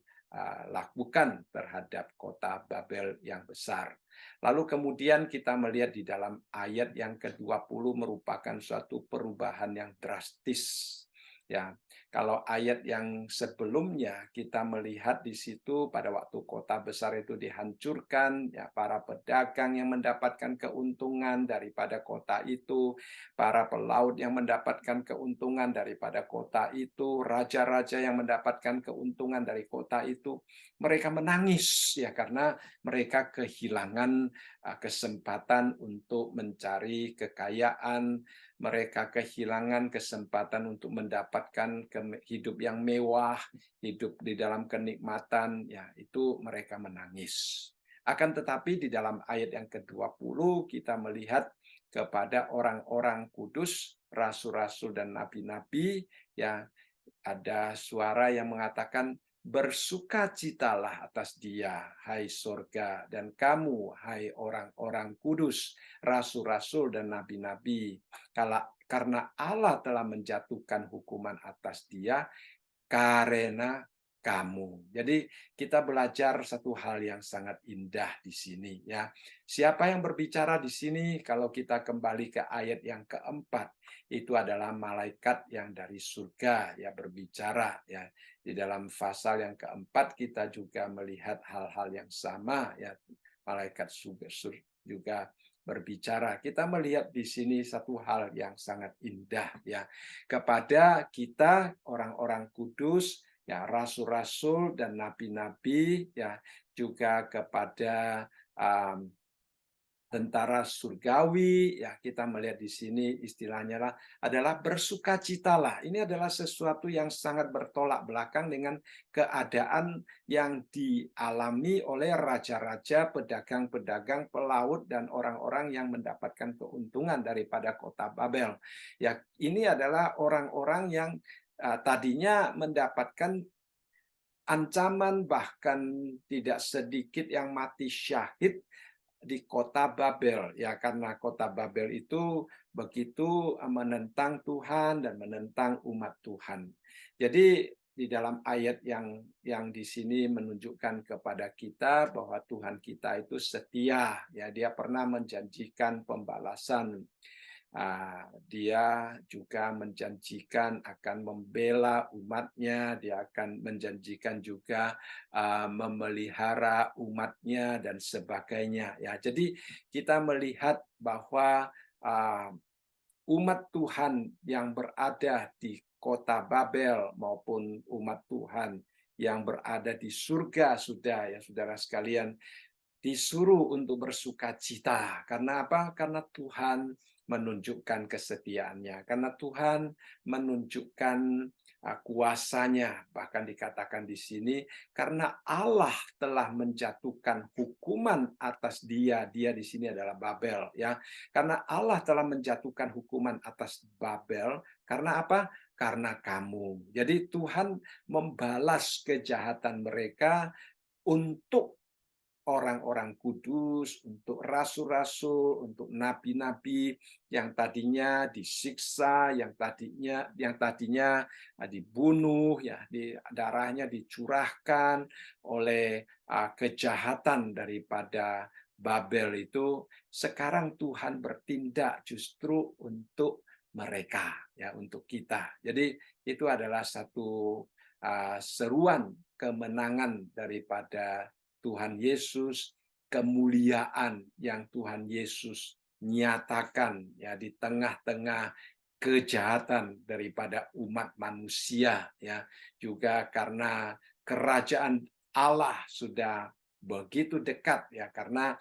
lakukan terhadap kota Babel yang besar. Lalu kemudian kita melihat di dalam ayat yang ke-20 merupakan suatu perubahan yang drastis. Ya, kalau ayat yang sebelumnya kita melihat di situ pada waktu kota besar itu dihancurkan, ya, para pedagang yang mendapatkan keuntungan daripada kota itu, para pelaut yang mendapatkan keuntungan daripada kota itu, raja-raja yang mendapatkan keuntungan dari kota itu, mereka menangis, ya, karena mereka kehilangan kesempatan untuk mencari kekayaan, mereka kehilangan kesempatan untuk mendapatkan hidup yang mewah, hidup di dalam kenikmatan, ya, itu mereka menangis. Akan tetapi di dalam ayat yang ke-20 kita melihat kepada orang-orang kudus, rasul-rasul dan nabi-nabi, ya, ada suara yang mengatakan, bersukacitalah atas dia, hai surga, dan kamu, hai orang-orang kudus, rasul-rasul dan nabi-nabi, karena Allah telah menjatuhkan hukuman atas dia karena kamu. Jadi kita belajar satu hal yang sangat indah di sini, ya. Siapa yang berbicara di sini? Kalau kita kembali ke ayat yang keempat, itu adalah malaikat yang dari surga, ya, berbicara, ya. Di dalam pasal yang keempat kita juga melihat hal-hal yang sama, ya. Malaikat juga berbicara. Kita melihat di sini satu hal yang sangat indah, ya, kepada kita orang-orang kudus, ya, rasul-rasul dan nabi-nabi, ya, juga kepada tentara surgawi, ya, kita melihat di sini istilahnya adalah bersukacitalah. Ini adalah sesuatu yang sangat bertolak belakang dengan keadaan yang dialami oleh raja-raja, pedagang-pedagang, pelaut, dan orang-orang yang mendapatkan keuntungan daripada kota Babel. Ya, ini adalah orang-orang yang tadinya mendapatkan ancaman, bahkan tidak sedikit yang mati syahid di kota Babel, ya, karena kota Babel itu begitu menentang Tuhan dan menentang umat Tuhan. Jadi di dalam ayat yang di sini menunjukkan kepada kita bahwa Tuhan kita itu setia, ya, dia pernah menjanjikan pembalasan. dia juga menjanjikan akan membela umatnya, dia akan menjanjikan juga memelihara umatnya dan sebagainya. Ya, jadi kita melihat bahwa umat Tuhan yang berada di kota Babel maupun umat Tuhan yang berada di surga sudah ya saudara sekalian disuruh untuk bersukacita. Karena apa? Karena Tuhan menunjukkan kesetiaannya. Karena Tuhan menunjukkan kuasanya. Bahkan dikatakan di sini, karena Allah telah menjatuhkan hukuman atas dia. Dia di sini adalah Babel. Ya, karena Allah telah menjatuhkan hukuman atas Babel. Karena apa? Karena kamu. Jadi Tuhan membalas kejahatan mereka untuk orang-orang kudus, untuk rasul-rasul, untuk nabi-nabi yang tadinya disiksa, yang tadinya dibunuh, ya, darahnya dicurahkan oleh kejahatan daripada Babel itu. Sekarang Tuhan bertindak justru untuk mereka, ya, untuk kita. Jadi itu adalah satu seruan kemenangan daripada Tuhan Yesus, kemuliaan yang Tuhan Yesus nyatakan ya di tengah-tengah kejahatan daripada umat manusia, ya, juga karena kerajaan Allah sudah begitu dekat, ya, karena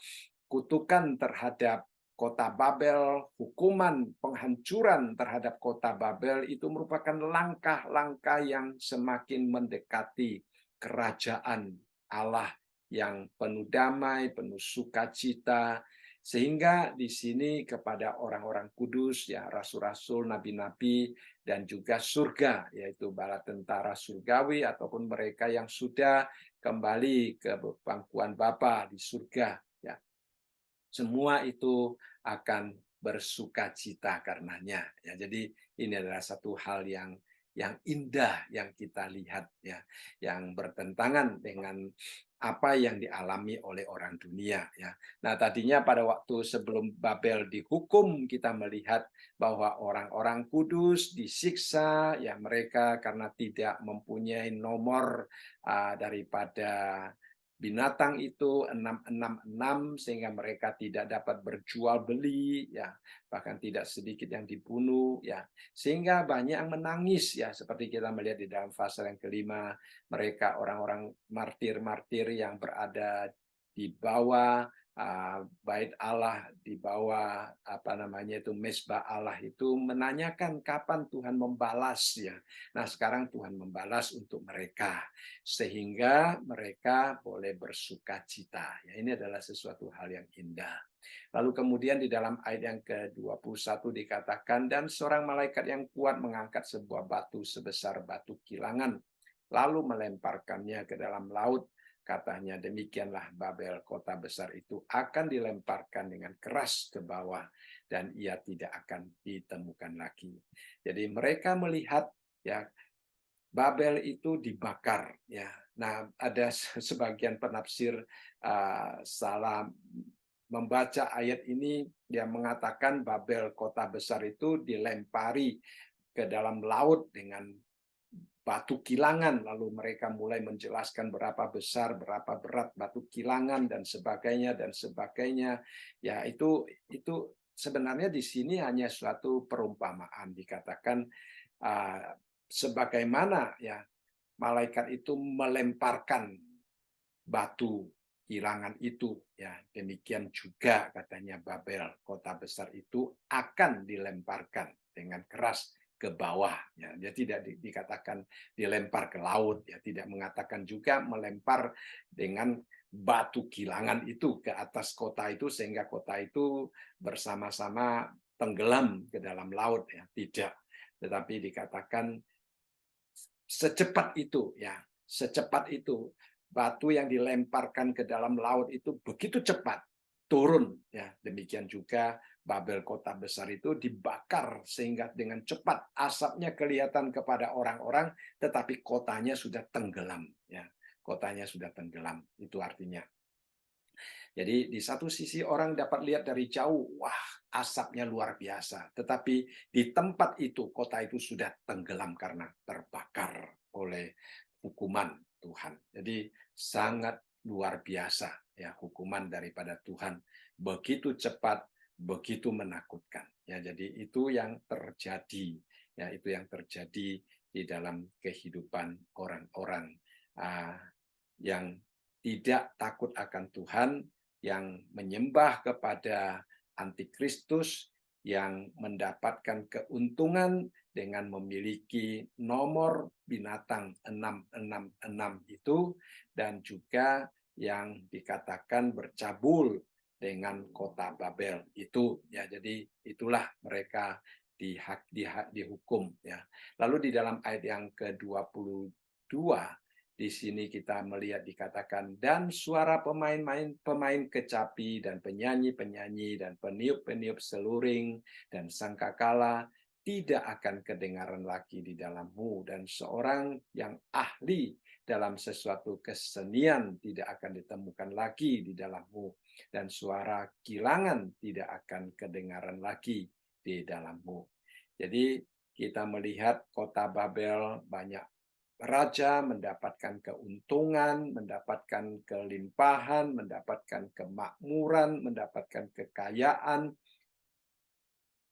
kutukan terhadap kota Babel, hukuman penghancuran terhadap kota Babel itu merupakan langkah-langkah yang semakin mendekati kerajaan Allah yang penuh damai, penuh sukacita, sehingga di sini kepada orang-orang kudus, ya, rasul-rasul, nabi-nabi, dan juga surga, yaitu bala tentara surgawi ataupun mereka yang sudah kembali ke pangkuan Bapa di surga, ya. Semua itu akan bersukacita karenanya. Ya, jadi ini adalah satu hal yang indah yang kita lihat, ya, yang bertentangan dengan apa yang dialami oleh orang dunia, ya. Nah, tadinya pada waktu sebelum Babel dihukum, kita melihat bahwa orang-orang kudus disiksa, ya, mereka karena tidak mempunyai nomor daripada binatang itu 666, sehingga mereka tidak dapat berjual beli, ya, bahkan tidak sedikit yang dibunuh, ya, sehingga banyak yang menangis, ya, seperti kita melihat di dalam pasal yang kelima, mereka orang-orang martir-martir yang berada di bawah bait Allah, di bawah mezbah Allah itu menanyakan kapan Tuhan membalas, ya. Nah, sekarang Tuhan membalas untuk mereka sehingga mereka boleh bersukacita. Ya, ini adalah sesuatu hal yang indah. Lalu kemudian di dalam ayat yang ke-21 dikatakan, dan seorang malaikat yang kuat mengangkat sebuah batu sebesar batu kilangan, lalu melemparkannya ke dalam laut. Katanya, demikianlah Babel, kota besar itu akan dilemparkan dengan keras ke bawah, dan ia tidak akan ditemukan lagi. Jadi mereka melihat, ya, Babel itu dibakar, ya. Nah, ada sebagian penafsir salah membaca ayat ini, yang mengatakan Babel kota besar itu dilempari ke dalam laut dengan batu kilangan, lalu mereka mulai menjelaskan berapa besar, berapa berat batu kilangan dan sebagainya dan sebagainya. Ya, itu sebenarnya di sini hanya suatu perumpamaan, dikatakan sebagaimana, ya, malaikat itu melemparkan batu kilangan itu, ya, demikian juga katanya Babel kota besar itu akan dilemparkan dengan keras ke bawah, ya. Dia tidak dikatakan dilempar ke laut, ya, tidak mengatakan juga melempar dengan batu kilangan itu ke atas kota itu sehingga kota itu bersama-sama tenggelam ke dalam laut, ya, tidak. Tetapi dikatakan secepat itu, ya, secepat itu batu yang dilemparkan ke dalam laut itu begitu cepat turun, ya. Demikian juga Babel kota besar itu dibakar sehingga dengan cepat asapnya kelihatan kepada orang-orang, tetapi kotanya sudah tenggelam, ya. Kotanya sudah tenggelam. Itu artinya. Jadi di satu sisi orang dapat lihat dari jauh, wah, asapnya luar biasa. Tetapi di tempat itu, kota itu sudah tenggelam karena terbakar oleh hukuman Tuhan. Jadi sangat luar biasa ya hukuman daripada Tuhan. Begitu cepat, begitu menakutkan. Ya, jadi itu yang terjadi. Ya, itu yang terjadi di dalam kehidupan orang-orang yang tidak takut akan Tuhan, yang menyembah kepada antikristus, yang mendapatkan keuntungan dengan memiliki nomor binatang 666 itu, dan juga yang dikatakan bercabul dengan kota Babel itu. Ya, jadi itulah mereka dihukum. Ya. Lalu di dalam ayat yang ke-22, di sini kita melihat dikatakan, dan suara pemain kecapi dan penyanyi-penyanyi dan peniup-peniup seluring dan sangkakala tidak akan kedengaran lagi di dalammu, dan seorang yang ahli dalam sesuatu kesenian tidak akan ditemukan lagi di dalammu, dan suara kilangan tidak akan kedengaran lagi di dalammu. Jadi kita melihat kota Babel banyak raja mendapatkan keuntungan, mendapatkan kelimpahan, mendapatkan kemakmuran, mendapatkan kekayaan.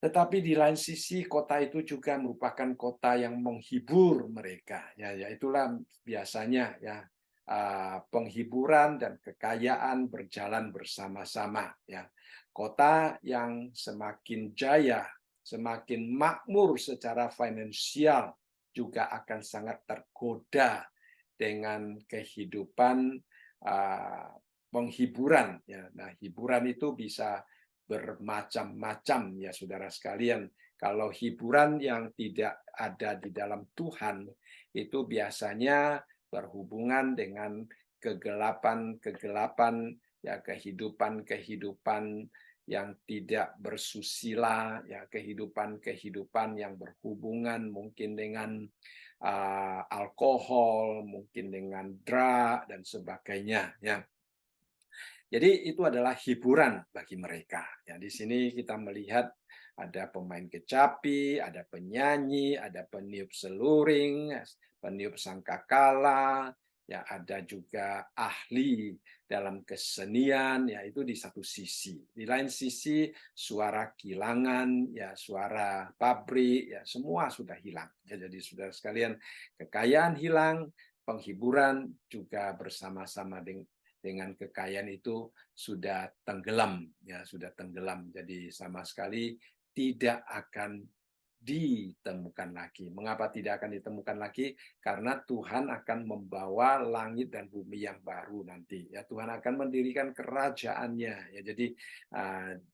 Tetapi di lain sisi kota itu juga merupakan kota yang menghibur mereka. Ya, itulah biasanya ya penghiburan dan kekayaan berjalan bersama-sama. Ya, kota yang semakin jaya, semakin makmur secara finansial, juga akan sangat tergoda dengan kehidupan penghiburan. Ya. Nah, hiburan itu bisa bermacam-macam ya saudara sekalian. Kalau hiburan yang tidak ada di dalam Tuhan itu biasanya berhubungan dengan kegelapan-kegelapan ya, kehidupan-kehidupan yang tidak bersusila, ya kehidupan-kehidupan yang berhubungan mungkin dengan alkohol, mungkin dengan drug dan sebagainya ya. Jadi itu adalah hiburan bagi mereka. Ya, di sini kita melihat ada pemain kecapi, ada penyanyi, ada peniup seluring, peniup sangkakala, ya ada juga ahli dalam kesenian, ya itu di satu sisi. Di lain sisi suara kilangan, ya suara pabrik, ya semua sudah hilang. Ya, jadi saudara sekalian, kekayaan hilang, penghiburan juga bersama-sama dengan kekayaan itu sudah tenggelam, ya sudah tenggelam. Jadi sama sekali tidak akan ditemukan lagi. Mengapa tidak akan ditemukan lagi? Karena Tuhan akan membawa langit dan bumi yang baru nanti. Ya, Tuhan akan mendirikan kerajaannya. Ya, jadi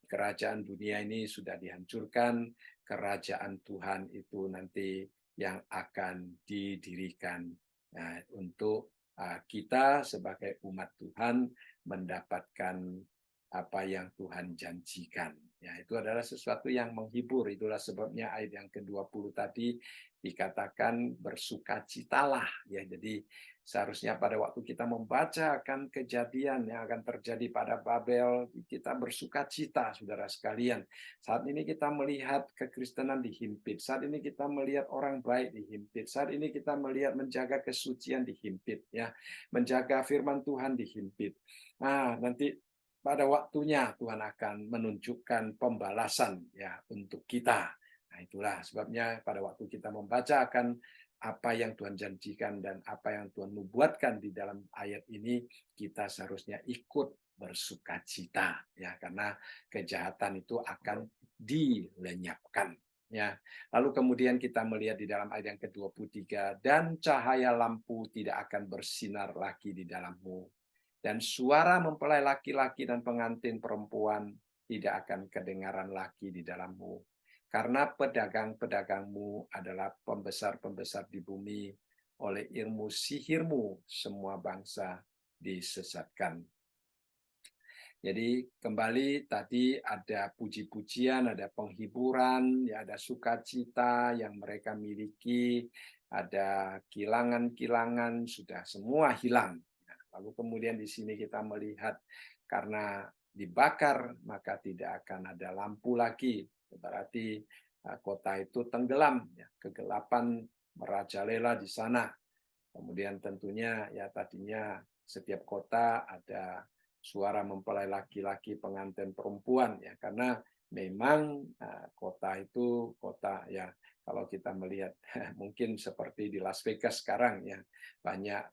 kerajaan dunia ini sudah dihancurkan. Kerajaan Tuhan itu nanti yang akan didirikan untuk kita sebagai umat Tuhan mendapatkan apa yang Tuhan janjikan. Ya, itu adalah sesuatu yang menghibur. Itulah sebabnya ayat yang ke-20 tadi dikatakan bersukacitalah. Ya, jadi seharusnya pada waktu kita membaca akan kejadian yang akan terjadi pada Babel, kita bersukacita, saudara sekalian. Saat ini kita melihat kekristenan dihimpit. Saat ini kita melihat orang baik dihimpit. Saat ini kita melihat menjaga kesucian dihimpit. Ya, menjaga firman Tuhan dihimpit. Nah, nanti pada waktunya Tuhan akan menunjukkan pembalasan ya untuk kita. Nah, itulah sebabnya pada waktu kita membaca akan apa yang Tuhan janjikan dan apa yang Tuhan nubuatkan di dalam ayat ini, kita seharusnya ikut bersukacita ya, karena kejahatan itu akan dilenyapkan ya. Lalu kemudian kita melihat di dalam ayat yang ke-23, dan cahaya lampu tidak akan bersinar lagi di dalammu, dan suara mempelai laki-laki dan pengantin perempuan tidak akan kedengaran lagi di dalammu. Karena pedagang-pedagangmu adalah pembesar-pembesar di bumi, oleh ilmu sihirmu semua bangsa disesatkan. Jadi kembali tadi ada puji-pujian, ada penghiburan, ya ada sukacita yang mereka miliki, ada kilangan-kilangan, sudah semua hilang. Lalu kemudian di sini kita melihat karena dibakar, maka tidak akan ada lampu lagi. Berarti kota itu tenggelam, ya, kegelapan merajalela di sana. Kemudian tentunya ya tadinya setiap kota ada suara mempelai laki-laki, pengantin perempuan, ya, karena memang kota itu kota, ya, kalau kita melihat mungkin seperti di Las Vegas sekarang, ya, banyak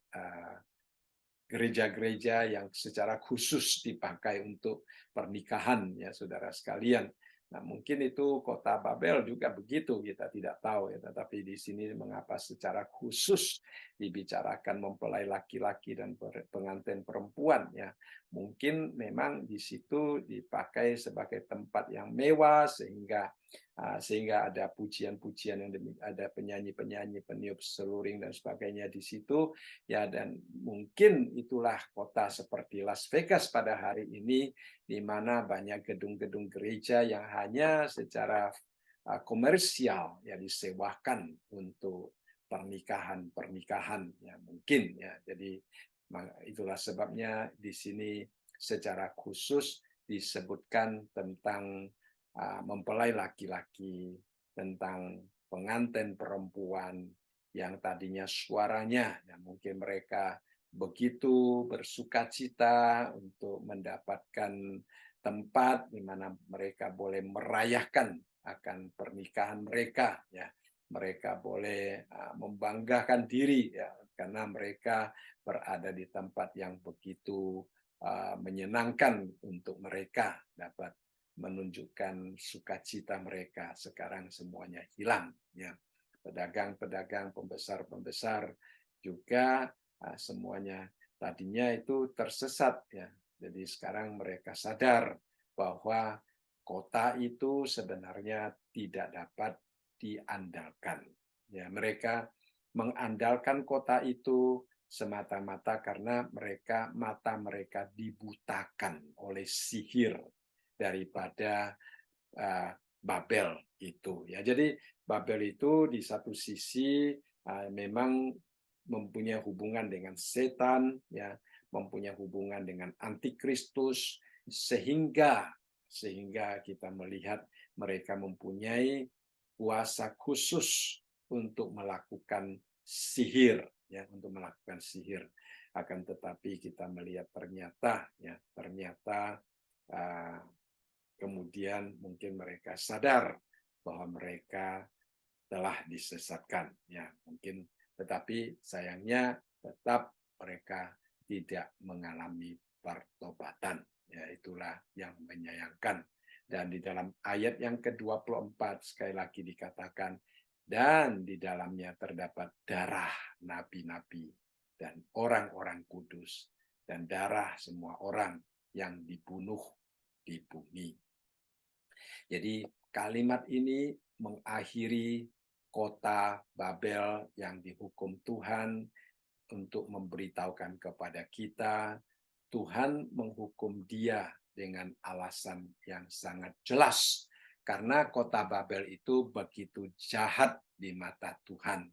gereja-gereja yang secara khusus dipakai untuk pernikahan, ya saudara sekalian. Nah, mungkin itu kota Babel juga begitu, kita tidak tahu, ya, tetapi di sini mengapa secara khusus dibicarakan mempelai laki-laki dan pengantin perempuan, ya. Mungkin memang di situ dipakai sebagai tempat yang mewah, sehingga ada pujian-pujian, yang ada penyanyi-penyanyi, peniup seluring dan sebagainya di situ, ya. Dan mungkin itulah kota seperti Las Vegas pada hari ini, di mana banyak gedung-gedung gereja yang hanya secara komersial, ya, disewakan untuk pernikahan, ya, mungkin, ya. Jadi itulah sebabnya di sini secara khusus disebutkan tentang mempelai laki-laki, tentang pengantin perempuan yang tadinya suaranya, ya, mungkin mereka begitu bersukacita untuk mendapatkan tempat di mana mereka boleh merayakan akan pernikahan mereka, ya. Mereka boleh membanggakan diri, ya, karena mereka berada di tempat yang begitu menyenangkan untuk mereka dapat menunjukkan sukacita mereka. Sekarang semuanya hilang, ya. Pedagang-pedagang, pembesar-pembesar juga semuanya tadinya itu tersesat, ya. Jadi sekarang mereka sadar bahwa kota itu sebenarnya tidak dapat diandalkan. Ya, mereka mengandalkan kota itu semata-mata karena mata mereka dibutakan oleh sihir daripada Babel itu, ya. Jadi Babel itu di satu sisi memang mempunyai hubungan dengan setan, ya, mempunyai hubungan dengan antikristus, sehingga kita melihat mereka mempunyai kuasa khusus untuk melakukan sihir, ya, untuk melakukan sihir. Akan tetapi kita melihat ternyata, ya, kemudian mungkin mereka sadar bahwa mereka telah disesatkan, ya, mungkin, tetapi sayangnya tetap mereka tidak mengalami pertobatan, ya. Itulah yang menyayangkan. Dan di dalam ayat yang ke-24 sekali lagi dikatakan, dan di dalamnya terdapat darah nabi-nabi dan orang-orang kudus dan darah semua orang yang dibunuh di bumi. Jadi kalimat ini mengakhiri kota Babel yang dihukum Tuhan untuk memberitahukan kepada kita, Tuhan menghukum dia dengan alasan yang sangat jelas. Karena kota Babel itu begitu jahat di mata Tuhan.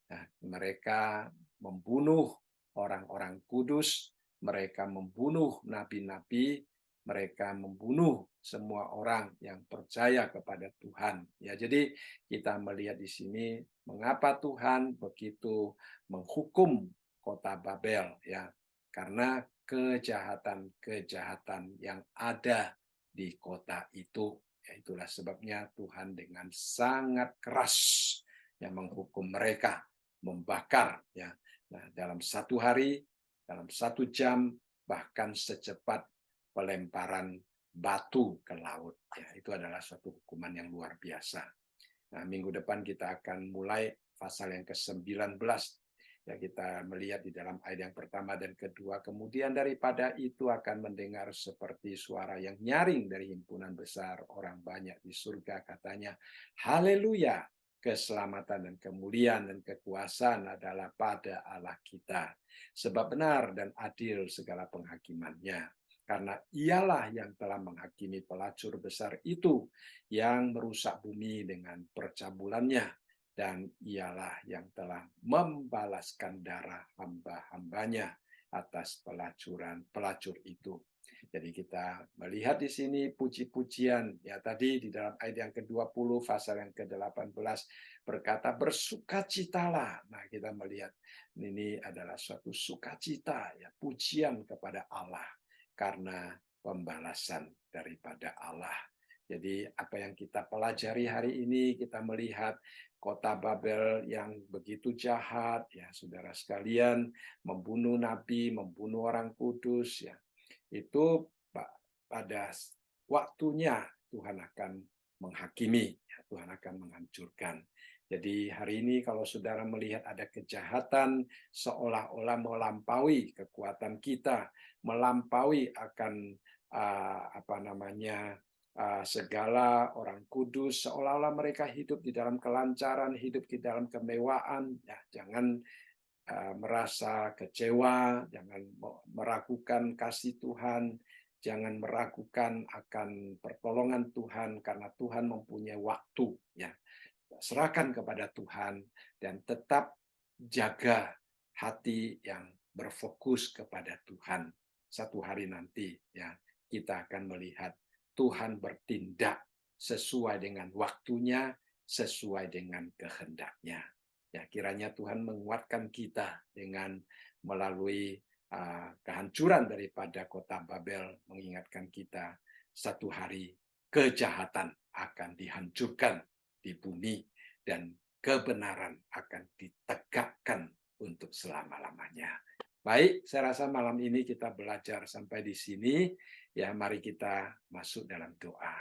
Nah, mereka membunuh orang-orang kudus, mereka membunuh nabi-nabi, mereka membunuh semua orang yang percaya kepada Tuhan. Ya, jadi kita melihat di sini mengapa Tuhan begitu menghukum kota Babel, ya. Karena kejahatan-kejahatan yang ada di kota itu. Ya, itulah sebabnya Tuhan dengan sangat keras yang menghukum mereka, membakar, ya. Nah, dalam satu hari, dalam 1 jam, bahkan secepat pelemparan batu ke laut. Ya, itu adalah suatu hukuman yang luar biasa. Nah, minggu depan kita akan mulai pasal yang ke-19. Ya, kita melihat di dalam ayat yang pertama dan kedua. Kemudian daripada itu akan mendengar seperti suara yang nyaring dari himpunan besar orang banyak di surga, katanya, haleluya, keselamatan dan kemuliaan dan kekuasaan adalah pada Allah kita. Sebab benar dan adil segala penghakimannya. Karena ialah yang telah menghakimi pelacur besar itu yang merusak bumi dengan percabulannya, dan ialah yang telah membalaskan darah hamba-hambanya atas pelacur itu. Jadi kita melihat di sini puji-pujian, ya tadi di dalam ayat yang ke-20, pasal yang ke-18, berkata bersukacitalah. Nah kita melihat ini adalah suatu sukacita, ya pujian kepada Allah, karena pembalasan daripada Allah. Jadi apa yang kita pelajari hari ini, kita melihat kota Babel yang begitu jahat, ya saudara sekalian, membunuh nabi, membunuh orang kudus, ya itu pada waktunya Tuhan akan menghakimi, Tuhan akan menghancurkan. Jadi hari ini kalau saudara melihat ada kejahatan seolah-olah melampaui kekuatan kita, melampaui akan segala orang kudus, seolah-olah mereka hidup di dalam kelancaran, hidup di dalam kemewahan. Ya, jangan merasa kecewa, jangan meragukan kasih Tuhan, jangan meragukan akan pertolongan Tuhan, karena Tuhan mempunyai waktu. Ya, serahkan kepada Tuhan dan tetap jaga hati yang berfokus kepada Tuhan. Satu hari nanti, ya, kita akan melihat Tuhan bertindak sesuai dengan waktunya, sesuai dengan kehendaknya. Ya, kiranya Tuhan menguatkan kita dengan melalui kehancuran daripada kota Babel, mengingatkan kita satu hari kejahatan akan dihancurkan di bumi dan kebenaran akan ditegakkan untuk selama-lamanya. Baik, saya rasa malam ini kita belajar sampai di sini. Ya, mari kita masuk dalam doa.